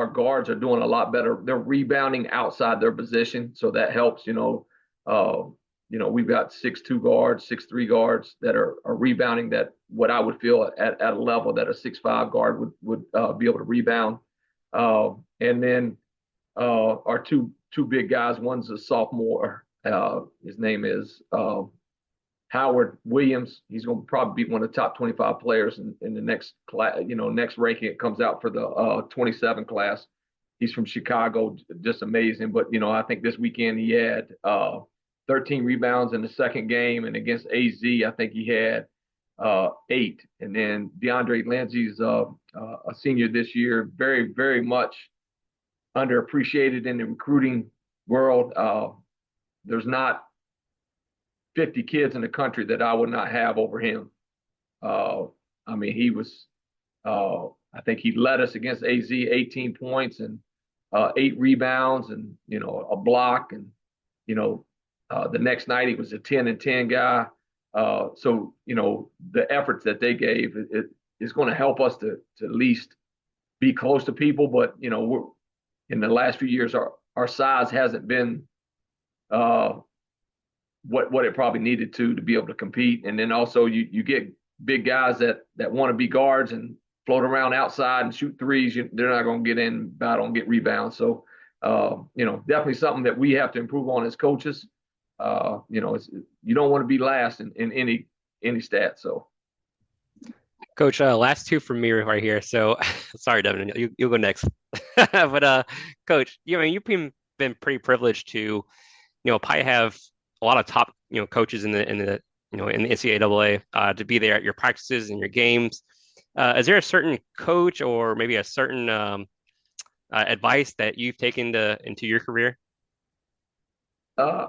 guards are doing a lot better. They're rebounding outside their position, so that helps. We've got 6'2" guards, 6'3" guards that are rebounding. That what I would feel at a level that a 6'5" guard would be able to rebound. And then our two big guys. One's a sophomore. His name is Howard Williams. He's going to probably be one of the top 25 players in the next class. Next ranking it comes out for the 27 class. He's from Chicago, just amazing. But I think this weekend he had 13 rebounds in the second game, and against AZ, I think he had 8. And then DeAndre Lindsey's a senior this year, very, very much underappreciated in the recruiting world. There's not 50 kids in the country that I would not have over him. I mean, he was, I think he led us against AZ, 18 points and 8 rebounds and, a block. And, the next night he was a 10 and 10 guy. So, the efforts that they gave, it is going to help us to at least be close to people. But, we're in the last few years, our size hasn't been what it probably needed to be able to compete. And then also you get big guys that want to be guards and float around outside and shoot threes. They're not going to get in battle and get rebounds. So, definitely something that we have to improve on as coaches. You don't want to be last in any stat. So. Coach, last two from me right here. So, sorry, Devin, you'll go next. But Coach, you've been pretty privileged to, probably have a lot of top, coaches in the in the NCAA to be there at your practices and your games. Is there a certain coach or maybe a certain advice that you've taken into your career? Uh,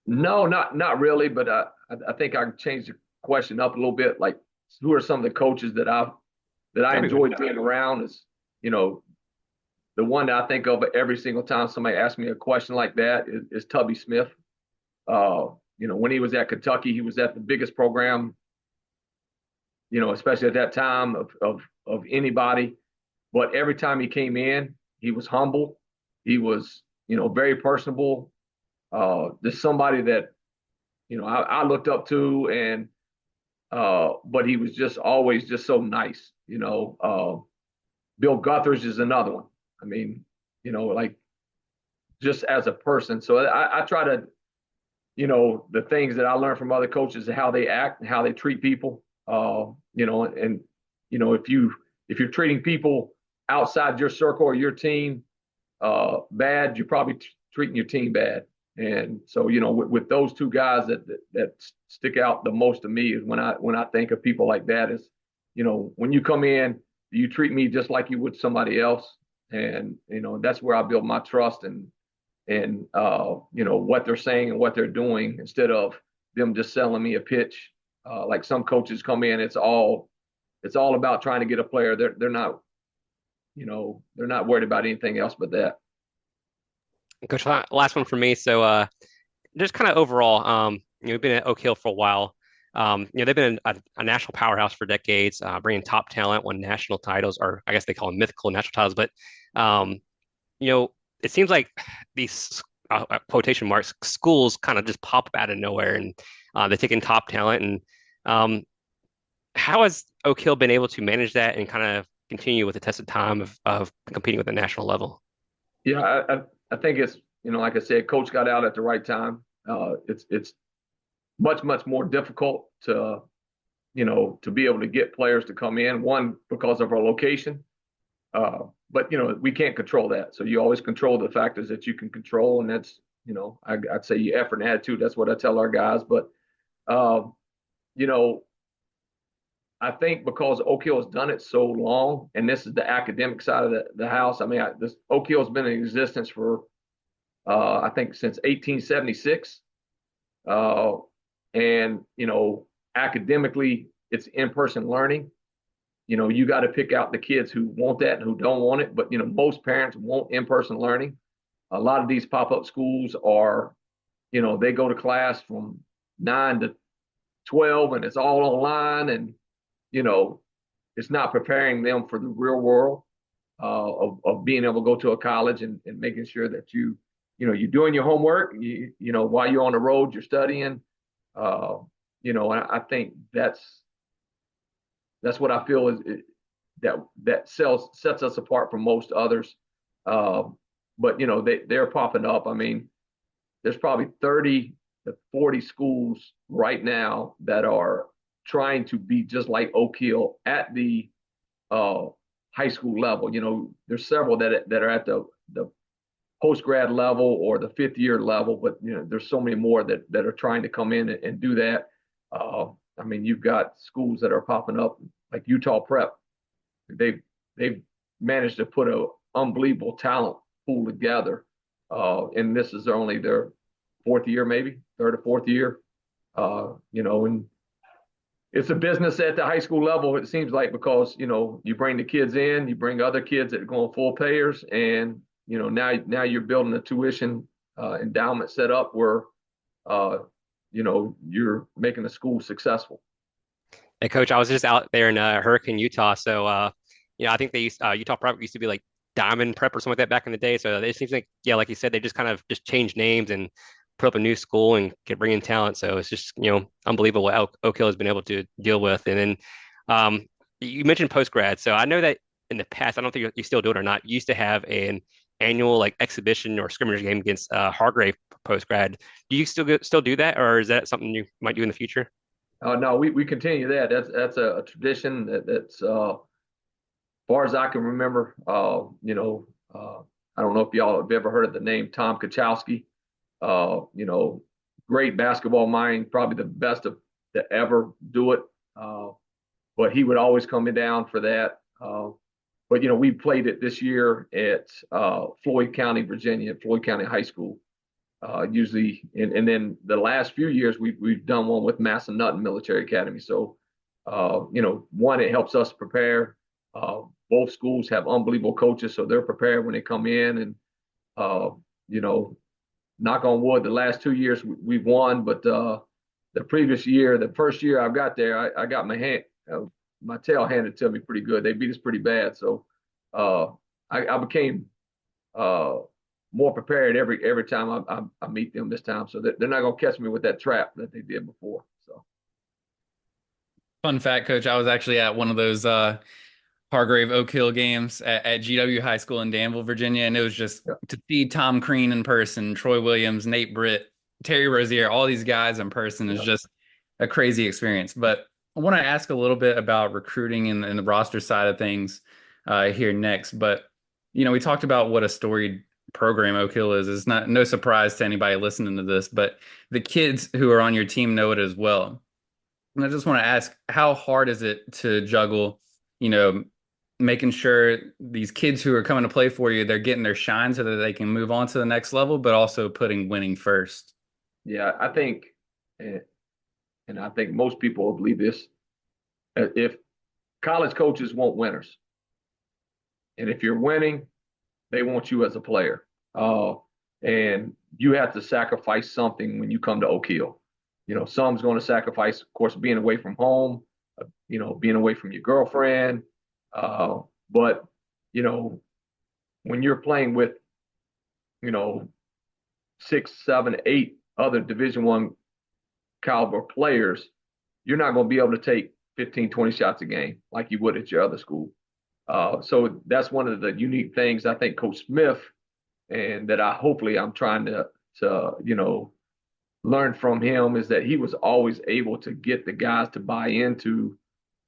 no, not really. But I think I can change the question up a little bit. Like, who are some of the coaches that I enjoyed being around? Is the one that I think of every single time somebody asks me a question like that is Tubby Smith. When he was at Kentucky, he was at the biggest program, especially at that time of anybody. But every time he came in, he was humble. He was, very personable. Just somebody that, I looked up to, and but he was just always just so nice. Bill Guthers is another one. I mean, like, just as a person. So I try to, the things that I learned from other coaches, how they act and how they treat people. And if you're treating people outside your circle or your team bad, you're probably treating your team bad. And so, with those two guys that stick out the most to me is when I think of people like that is, when you come in, you treat me just like you would somebody else. And, that's where I build my trust and what they're saying and what they're doing, instead of them just selling me a pitch. Like some coaches come in, it's all about trying to get a player. They're not, they're not worried about anything else but that. Coach, last one for me. So, just kind of overall, we've been at Oak Hill for a while. They've been a national powerhouse for decades, bringing top talent, won national titles, or I guess they call them mythical national titles. But um, you know, it seems like these quotation marks schools kind of just pop up out of nowhere, and they take in top talent. And um, how has Oak Hill been able to manage that and kind of continue with the test of time of competing with the national level? Yeah, I think it's, like I said, coach got out at the right time. It's much more difficult to be able to get players to come in. One, because of our location, but we can't control that. So you always control the factors that you can control, and that's, I'd say your effort and attitude. That's what I tell our guys. But uh, you know, I think because Oak Hill has done it so long, and this is the academic side of the house. I mean, this Oak Hill has been in existence for I think since 1876, uh, and academically, it's in-person learning. You got to pick out the kids who want that and who don't want it. But most parents want in-person learning. A lot of these pop-up schools are, they go to class from 9 to 12, and it's all online, and you know, it's not preparing them for the real world of being able to go to a college and making sure that you're doing your homework. While you're on the road, you're studying. Uh, and I think that's what I feel is that sets us apart from most others. Uh, but they're popping up. I mean, there's probably 30 to 40 schools right now that are trying to be just like Oak Hill at the uh, high school level. There's several that are at the post grad level or the fifth year level, but there's so many more that are trying to come in and do that. Uh, I mean, you've got schools that are popping up like Utah Prep. They've managed to put a unbelievable talent pool together, and this is only their fourth year, maybe third or fourth year. And it's a business at the high school level. It seems like because you bring the kids in, you bring other kids that are going full payers, and now you're building a tuition endowment set up where you're making the school successful. Hey, Coach, I was just out there in Hurricane, Utah. So, I think they used Utah Prep used to be like Diamond Prep or something like that back in the day. So it seems like, yeah, like you said, they just kind of just changed names and put up a new school and get bring in talent. So it's just, unbelievable what Oak Hill has been able to deal with. And then you mentioned post grad. So I know that in the past, I don't think you still do it or not, you used to have an annual like exhibition or scrimmage game against Hargrave post grad. Do you still do that, or is that something you might do in the future? No, we continue that. That's a tradition that's far as I can remember. I don't know if y'all have ever heard of the name Tom Kachowski. Uh, you know, Great basketball mind, probably the best to ever do it. Uh, but he would always come in down for that. But we played it this year at Floyd County, Virginia, Floyd County High School. Usually, and then the last few years we've done one with Massanutten Military Academy. So, one, it helps us prepare. Both schools have unbelievable coaches, so they're prepared when they come in. And uh, you know, knock on wood, the last 2 years we've won, but the previous year, the first year I got there, I got my tail handed to me pretty good. They beat us pretty bad, so uh, I became uh, more prepared every time I meet them this time. So they're not gonna catch me with that trap that they did before. So Fun fact, Coach, I was actually at one of those Hargrave Oak Hill games at GW High School in Danville, Virginia, and it was just yeah, to see Tom Crean in person, Troy Williams, Nate Britt, Terry Rozier, all these guys in person is yeah. just a crazy experience. But I want to ask a little bit about recruiting and the roster side of things here next. But we talked about what a storied program Oak Hill is. It's not no surprise to anybody listening to this, but the kids who are on your team know it as well. And I just want to ask, how hard is it to juggle, you know, making sure these kids who are coming to play for you, they're getting their shine so that they can move on to the next level, but also putting winning first? Yeah, I think and I think most people will believe this, if college coaches want winners, and if you're winning, they want you as a player. Uh, and you have to sacrifice something when you come to Oak Hill. Some's going to sacrifice, of course, being away from home, being away from your girlfriend. But, you know, when you're playing with, you know, 6, 7, 8 other Division I caliber players, you're not going to be able to take 15, 20 shots a game like you would at your other school. So that's one of the unique things I think Coach Smith, and that hopefully I'm trying to learn from him, is that he was always able to get the guys to buy into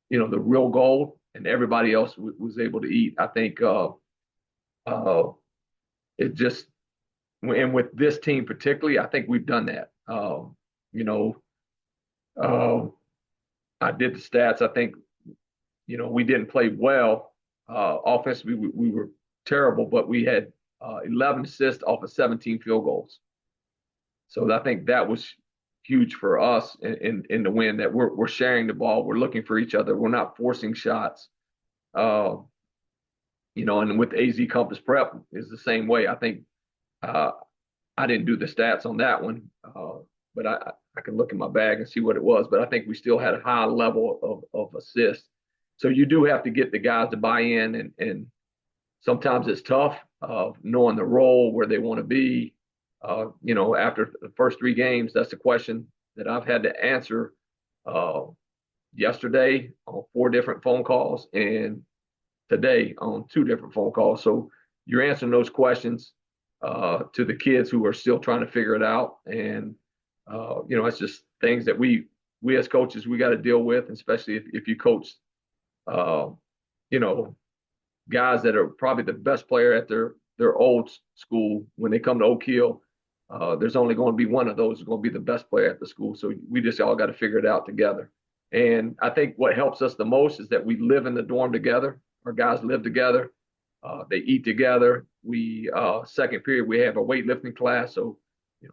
the real goal, and everybody else was able to eat. I think uh, it just, and with this team particularly, I think we've done that. You know, uh, I did the stats. I think we didn't play well offensively. We were terrible, but we had 11 assists off of 17 field goals. So I think that was huge for us in the win, that we're sharing the ball. We're looking for each other. We're not forcing shots. Uh, and with AZ Compass Prep is the same way. I think uh, I didn't do the stats on that one, but I can look in my bag and see what it was. But I think we still had a high level of assists. So you do have to get the guys to buy in, and sometimes it's tough knowing the role where they want to be. After the first 3 games, that's the question that I've had to answer yesterday on 4 different phone calls, and today on 2 different phone calls. So you're answering those questions to the kids who are still trying to figure it out. And, it's just things that we as coaches, we got to deal with, especially if you coach, uh, you know, guys that are probably the best player at their old school. When they come to Oak Hill, there's only going to be one of those who's going to be the best player at the school. So we just all got to figure it out together. And I think what helps us the most is that we live in the dorm together. Our guys live together. They eat together. We second period we have a weightlifting class, so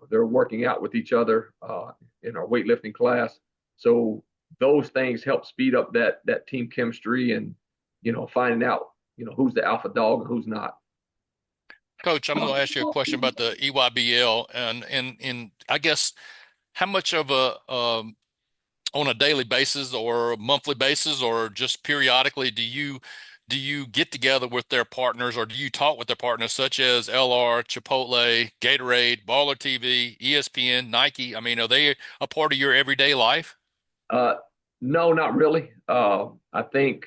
they're working out with each other in our weightlifting class. So those things help speed up that team chemistry, and finding out who's the alpha dog and who's not. Coach, I'm going to ask you a question about the EYBL, and I guess how much of a on a daily basis or a monthly basis or just periodically do you get together with their partners, or do you talk with their partners such as LR, Chipotle, Gatorade, Baller TV, ESPN, Nike? I mean, are they a part of your everyday life? Uh, no, not really. I think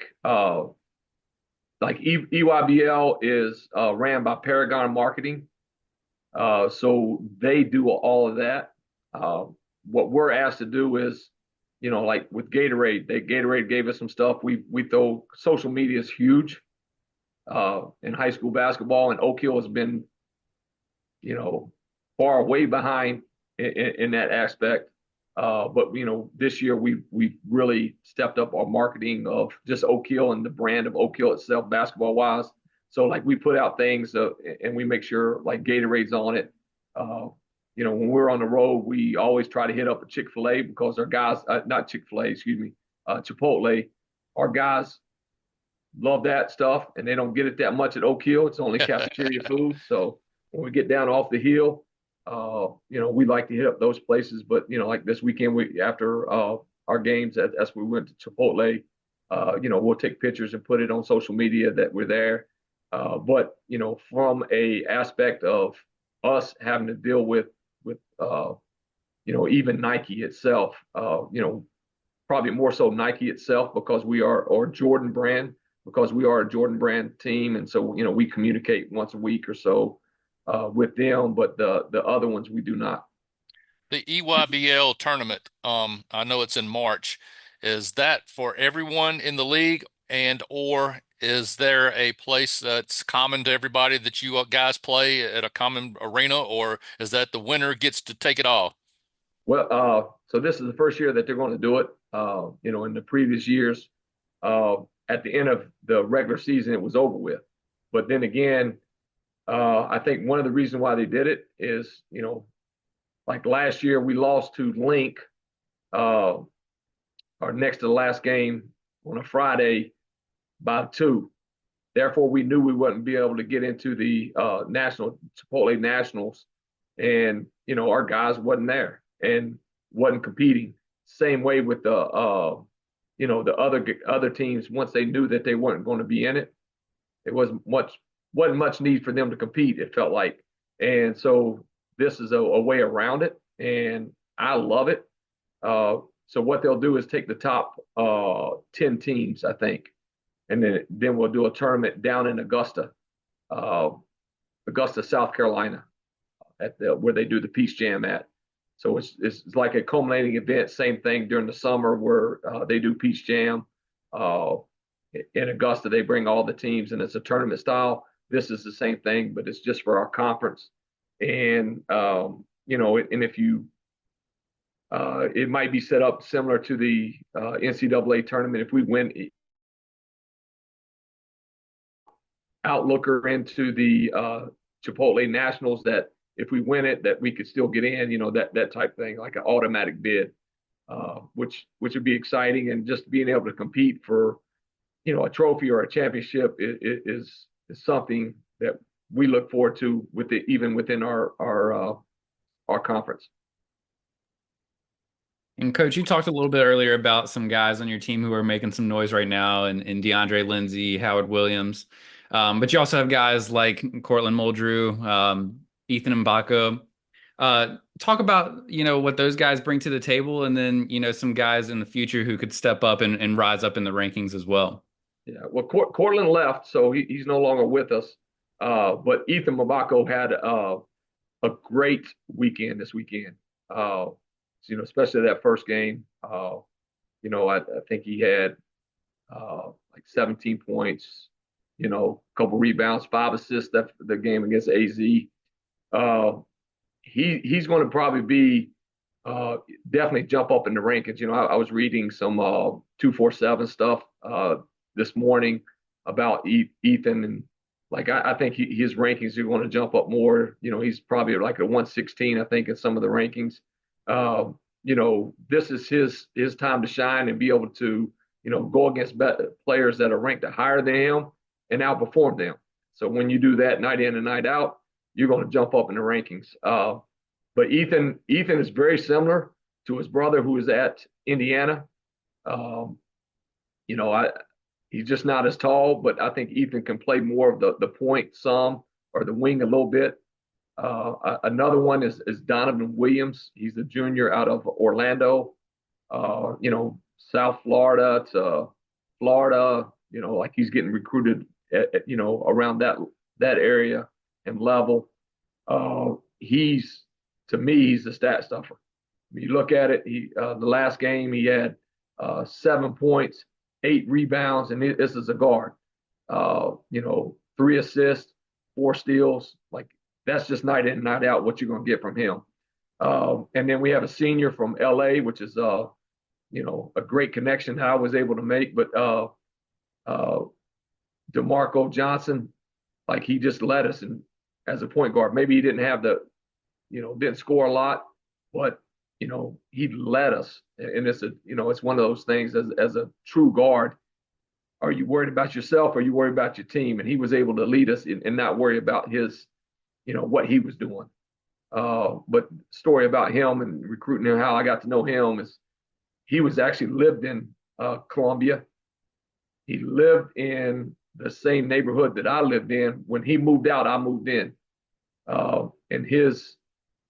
like EYBL is ran by Paragon Marketing. So they do all of that. What we're asked to do is, like with Gatorade, Gatorade gave us some stuff. We throw, social media is huge in high school basketball, and Oak Hill has been, far way behind in that aspect. But this year we really stepped up our marketing of just Oak Hill and the brand of Oak Hill itself, basketball wise. So like we put out things and we make sure like Gatorade's on it. When we're on the road, we always try to hit up a Chick-fil-A because our guys, not Chick-fil-A, excuse me, Chipotle, our guys love that stuff, and they don't get it that much at Oak Hill. It's only cafeteria food. So when we get down off the hill, we like to hit up those places. But like this weekend, after our games, as we went to Chipotle, we'll take pictures and put it on social media that we're there. But from a aspect of us having to deal with even Nike itself, probably more so Nike itself, because we are, or Jordan brand, because we are a Jordan brand team, and so we communicate once a week or so with them, but the other ones we do not. The EYBL tournament, I know it's in March. Is that for everyone in the league, and or is there a place that's common to everybody that you guys play at a common arena, or is that the winner gets to take it all? Well, so this is the first year that they're going to do it. In the previous years, at the end of the regular season, it was over with. But then again, I think one of the reasons why they did it is, like last year we lost to Link our next to the last game on a Friday by 2. Therefore, we knew we wouldn't be able to get into the national Chipotle Nationals, and our guys wasn't there and wasn't competing. Same way with the other teams. Once they knew that they weren't going to be in it, it wasn't much need for them to compete. It felt like, and so this is a way around it, and I love it. So what they'll do is take the top 10 teams, I think, and then we'll do a tournament down in uh, Augusta, South Carolina, where they do the Peach Jam at. So it's like a culminating event. Same thing during the summer where they do Peach Jam. Uh, in Augusta, they bring all the teams, and it's a tournament style. This is the same thing, but it's just for our conference. And and if you it might be set up similar to the NCAA tournament. If we win outlooker into the Chipotle Nationals, that if we win it, that we could still get in, that type thing, like an automatic bid, which would be exciting. And just being able to compete for, a trophy or a championship is something that we look forward to even within our conference. And Coach, you talked a little bit earlier about some guys on your team who are making some noise right now, and DeAndre Lindsey, Howard Williams. But you also have guys like Cortland Muldrew, Ethan Mbako. Talk about, what those guys bring to the table, and then, some guys in the future who could step up and rise up in the rankings as well. Yeah, well, Cortland left, so he's no longer with us. But Ethan Mbako had a great weekend this weekend. Especially that first game. I think he had like 17 points, a couple rebounds, 5 assists that the game against AZ. He's going to probably be definitely jump up in the rankings. I was reading some 247 stuff this morning about Ethan, and like I think his rankings are going to jump up more. He's probably like a 116, I think, in some of the rankings. This is his time to shine and be able to, go against players that are ranked higher than him and outperform them. So when you do that night in and night out, you're going to jump up in the rankings. But Ethan is very similar to his brother who is at Indiana. Um, he's just not as tall, but I think Ethan can play more of the point some or the wing a little bit. Another one is Donovan Williams. He's a junior out of Orlando, South Florida to Florida. Like he's getting recruited around that area and level. To me, he's a stat stuffer. When you look at it, the last game he had 7 points, 8 rebounds, and this is a guard. 3 assists, 4 steals. Like that's just night in, night out what you're going to get from him. And then we have a senior from LA, which is a great connection I was able to make. But DeMarco Johnson, like he just led us as a point guard. Maybe he didn't have didn't score a lot, but he led us. And it's one of those things as a true guard. Are you worried about yourself or are you worried about your team? And he was able to lead us and not worry about his, what he was doing. But story about him and recruiting him, how I got to know him is he was actually lived in Columbia. He lived in the same neighborhood that I lived in. When he moved out, I moved in. And his,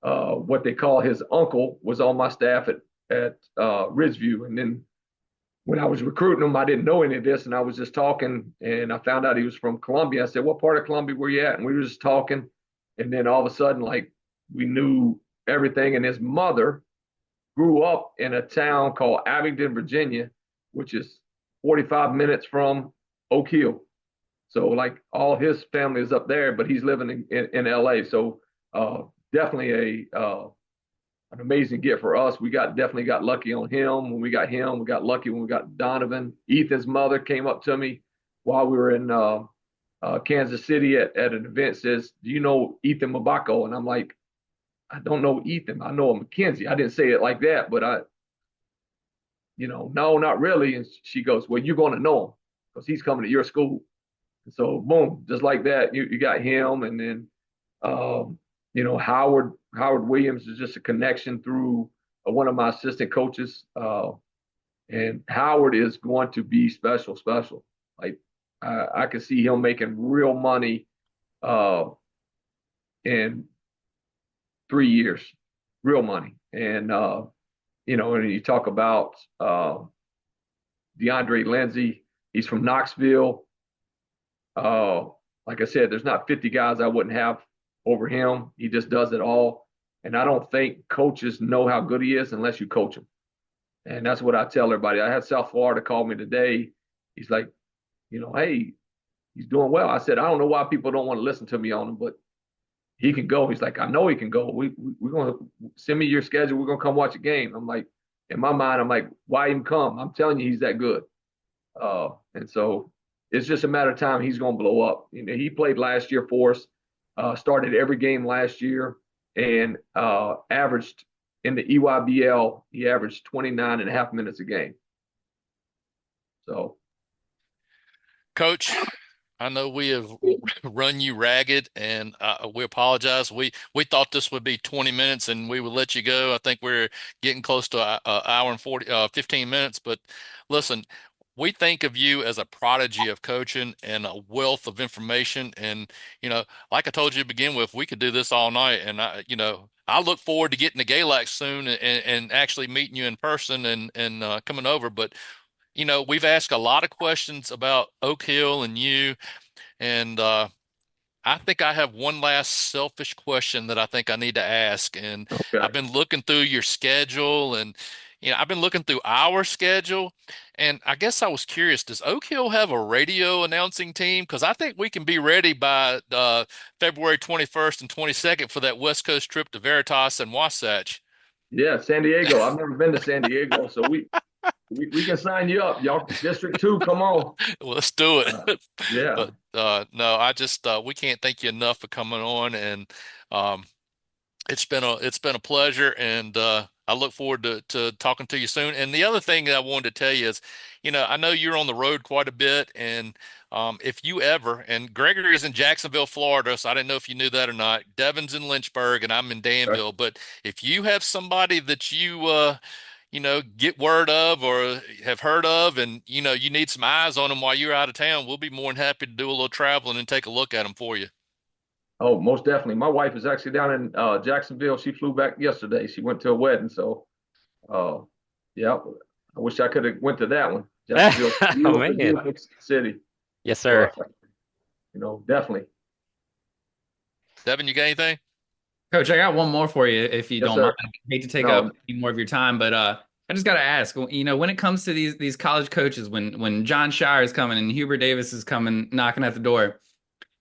what they call his uncle was on my staff at Ridgeview. And then when I was recruiting him, I didn't know any of this. And I was just talking and I found out he was from Columbia. I said, what part of Columbia were you at? And we were just talking. And then all of a sudden, like we knew everything. And his mother grew up in a town called Abingdon, Virginia, which is 45 minutes from Oak Hill. So like all his family is up there, but he's living in LA. So definitely an amazing gift for us. We definitely got lucky on him. When we got him, we got lucky when we got Donovan. Ethan's mother came up to me while we were in Kansas City at an event, says, do you know Ethan Mbako? And I'm like, I don't know Ethan. I know Mackenzie. I didn't say it like that, but no, not really. And she goes, well, you're going to know him because he's coming to your school. And so, boom, just like that, you got him. And then, Howard Williams is just a connection through one of my assistant coaches. And Howard is going to be special, special. Like, I can see him making real money uh, in 3 years, real money. And you talk about DeAndre Lindsay, he's from Knoxville. Uh, like I said, there's not 50 guys I wouldn't have over him. He just does it all. And I don't think coaches know how good he is unless you coach him. And that's what I tell everybody. I had South Florida call me today. He's like, hey, he's doing well. I said, I don't know why people don't want to listen to me on him, but he can go. He's like, I know he can go. We're going to send me your schedule. We're going to come watch a game. I'm like, in my mind, I'm like, why even come? I'm telling you, he's that good. And so it's just a matter of time. He's going to blow up. He played last year for us, started every game last year, and averaged in the EYBL, he averaged 29 and a half minutes a game. So, Coach, I know we have run you ragged, and we apologize. We thought this would be 20 minutes, and we would let you go. I think we're getting close to an hour and 15 minutes. But listen, we think of you as a prodigy of coaching and a wealth of information. And like I told you to begin with, we could do this all night. And I look forward to getting to Galax soon and actually meeting you in person and coming over. But we've asked a lot of questions about Oak Hill and you. And I think I have one last selfish question that I think I need to ask. And okay. I've been looking through your schedule and, I've been looking through our schedule. And I guess I was curious, does Oak Hill have a radio announcing team? Because I think we can be ready by February 21st and 22nd for that West Coast trip to Veritas and Wasatch. Yeah, San Diego. I've never been to San Diego, so we can sign you up. Y'all, District 2, come on. Well, let's do it. Yeah. But no, I just we can't thank you enough for coming on, and um, it's been a pleasure, and I look forward to talking to you soon. And the other thing that I wanted to tell you is, I know you're on the road quite a bit, and if you ever, and Gregory is in Jacksonville, Florida, so I didn't know if you knew that or not. Devin's in Lynchburg, and I'm in Okay. Danville. But if you have somebody that get word of or have heard of, and you need some eyes on them while you're out of town, we'll be more than happy to do a little traveling and take a look at them for you. Oh, most definitely. My wife is actually down in Jacksonville. She flew back yesterday. She went to a wedding, so uh, yeah. I wish I could have went to that one. Jacksonville, Oh beautiful, man. beautiful city. Yes, So, sir. definitely. Devin, you got anything? Coach, I got one more for you if you Yes, don't mind. sir. I hate to take up No, any more of your time, but I just got to ask, when it comes to these college coaches, when John Shire is coming and Hubert Davis is coming knocking at the door,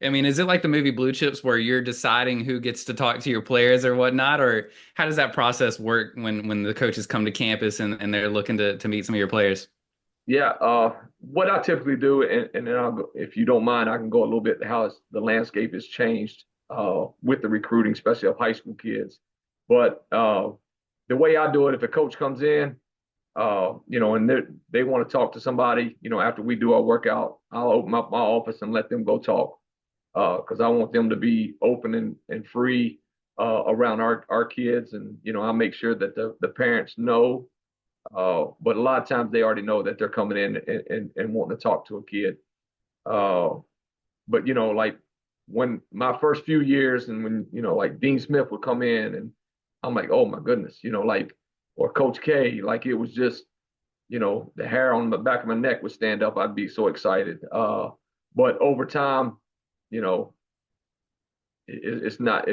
I mean, is it like the movie Blue Chips where you're deciding who gets to talk to your players or whatnot, or how does that process work when the coaches come to campus and they're looking to meet some of your players? yeah. What I typically do, and then I'll go, if you don't mind, I can go a little bit how the landscape has changed with the recruiting, especially of high school kids. But the way I do it, if a coach comes in, and they want to talk to somebody, after we do our workout, I'll open up my office and let them go talk because I want them to be open and free around our kids. And, I'll make sure that the parents know. But a lot of times they already know that they're coming in and wanting to talk to a kid. Uh, but, like when my first few years and when, like Dean Smith would come in and I'm like, oh my goodness, or Coach K, like it was just, the hair on the back of my neck would stand up. I'd be so excited. But over time, you know, it's not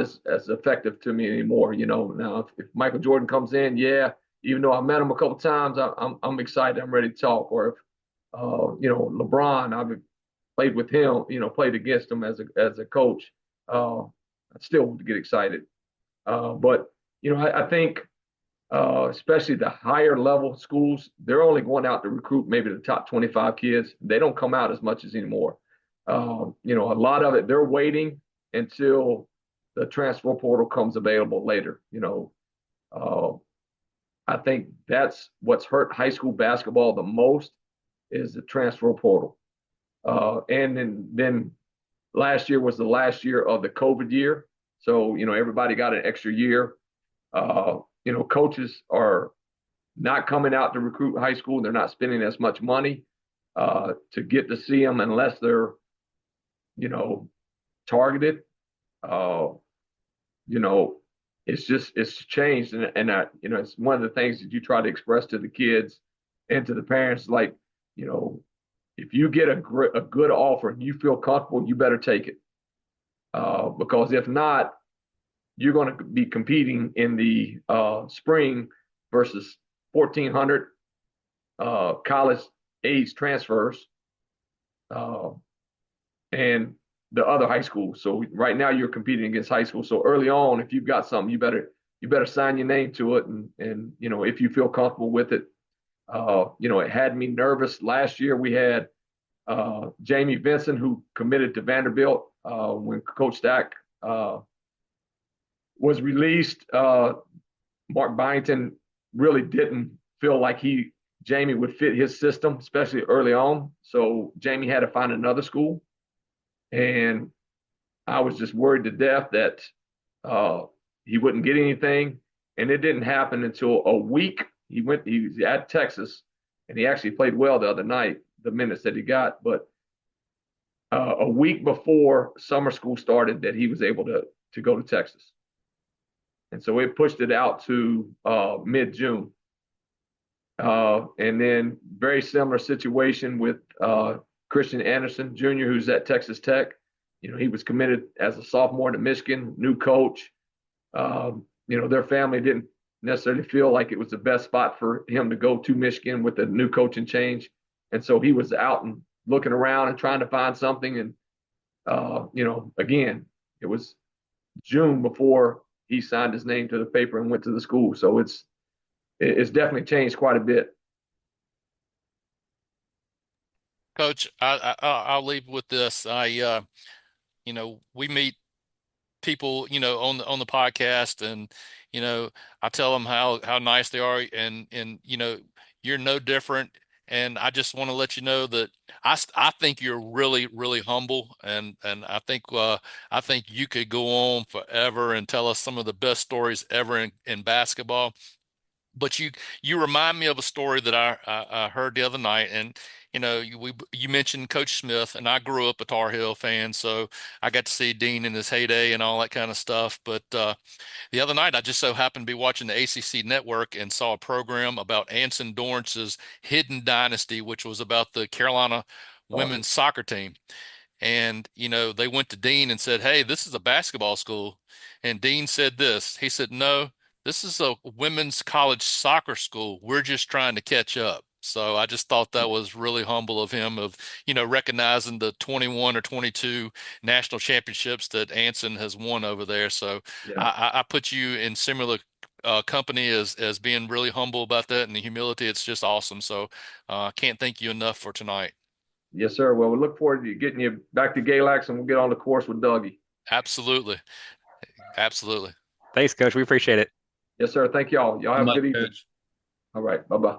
as effective to me anymore. Now if Michael Jordan comes in, yeah, even though I met him a couple times, I'm excited. I'm ready to talk. Or if LeBron, I've played with him, played against him as a coach. I still would get excited. But I think especially the higher level schools, they're only going out to recruit maybe the top 25 kids. They don't come out as much as anymore. A lot of it, they're waiting until the transfer portal comes available later. Uh, I think that's what's hurt high school basketball the most is the transfer portal. And then last year was the last year of the COVID year. So, everybody got an extra year. Coaches are not coming out to recruit high school. They're not spending as much money to get to see them unless they're, targeted. Uh, you know, it's changed, and it's one of the things that you try to express to the kids and to the parents, like, you know, if you get a good offer and you feel comfortable, you better take it, because if not, you're going to be competing in the spring versus 1,400 college age transfers, uh, and the other high schools. So right now you're competing against high school. So early on, if you've got something, you better sign your name to it, and if you feel comfortable with it. It had me nervous last year. We had Jamie Vincent, who committed to Vanderbilt when Coach Stack was released. Mark Byington really didn't feel like Jamie would fit his system, especially early on. So Jamie had to find another school, and I was just worried to death that uh, he wouldn't get anything. And it didn't happen until a week. He was at Texas, and he actually played well the other night, the minutes that he got. But a week before summer school started, that he was able to go to Texas. And so it pushed it out to mid-June. And then very similar situation with Christian Anderson Jr., who's at Texas Tech. He was committed as a sophomore to Michigan, new coach. Their family didn't necessarily feel like it was the best spot for him to go to Michigan with a new coaching change. And so he was out and looking around and trying to find something. And, again, it was June before he signed his name to the paper and went to the school. So it's definitely changed quite a bit. Coach, I'll leave with this. We meet people, on the podcast, and I tell them how nice they are, and you're no different. And I just want to let you know that I think you're really, really humble, and I think you could go on forever and tell us some of the best stories ever in basketball. But you remind me of a story that I heard the other night, and you mentioned Coach Smith, and I grew up a Tar Heel fan, so I got to see Dean in his heyday and all that kind of stuff. But the other night, I just so happened to be watching the ACC network and saw a program about Anson Dorrance's Hidden Dynasty, which was about the Carolina Awesome. women's soccer team. And, they went to Dean and said, "Hey, this is a basketball school." And Dean said this. He said, "No, this is a women's college soccer school. We're just trying to catch up." So I just thought that was really humble of him, of, recognizing the 21 or 22 national championships that Anson has won over there. So Yeah. I put you in similar company as being really humble about that, and the humility. It's just awesome. So I can't thank you enough for tonight. Yes, sir. Well, we look forward to getting you back to Galax, and we'll get on the course with Dougie. Absolutely. Absolutely. Thanks, Coach. We appreciate it. Yes, sir. Thank y'all. Y'all Good have a luck, good evening. Coach. All right. Bye-bye.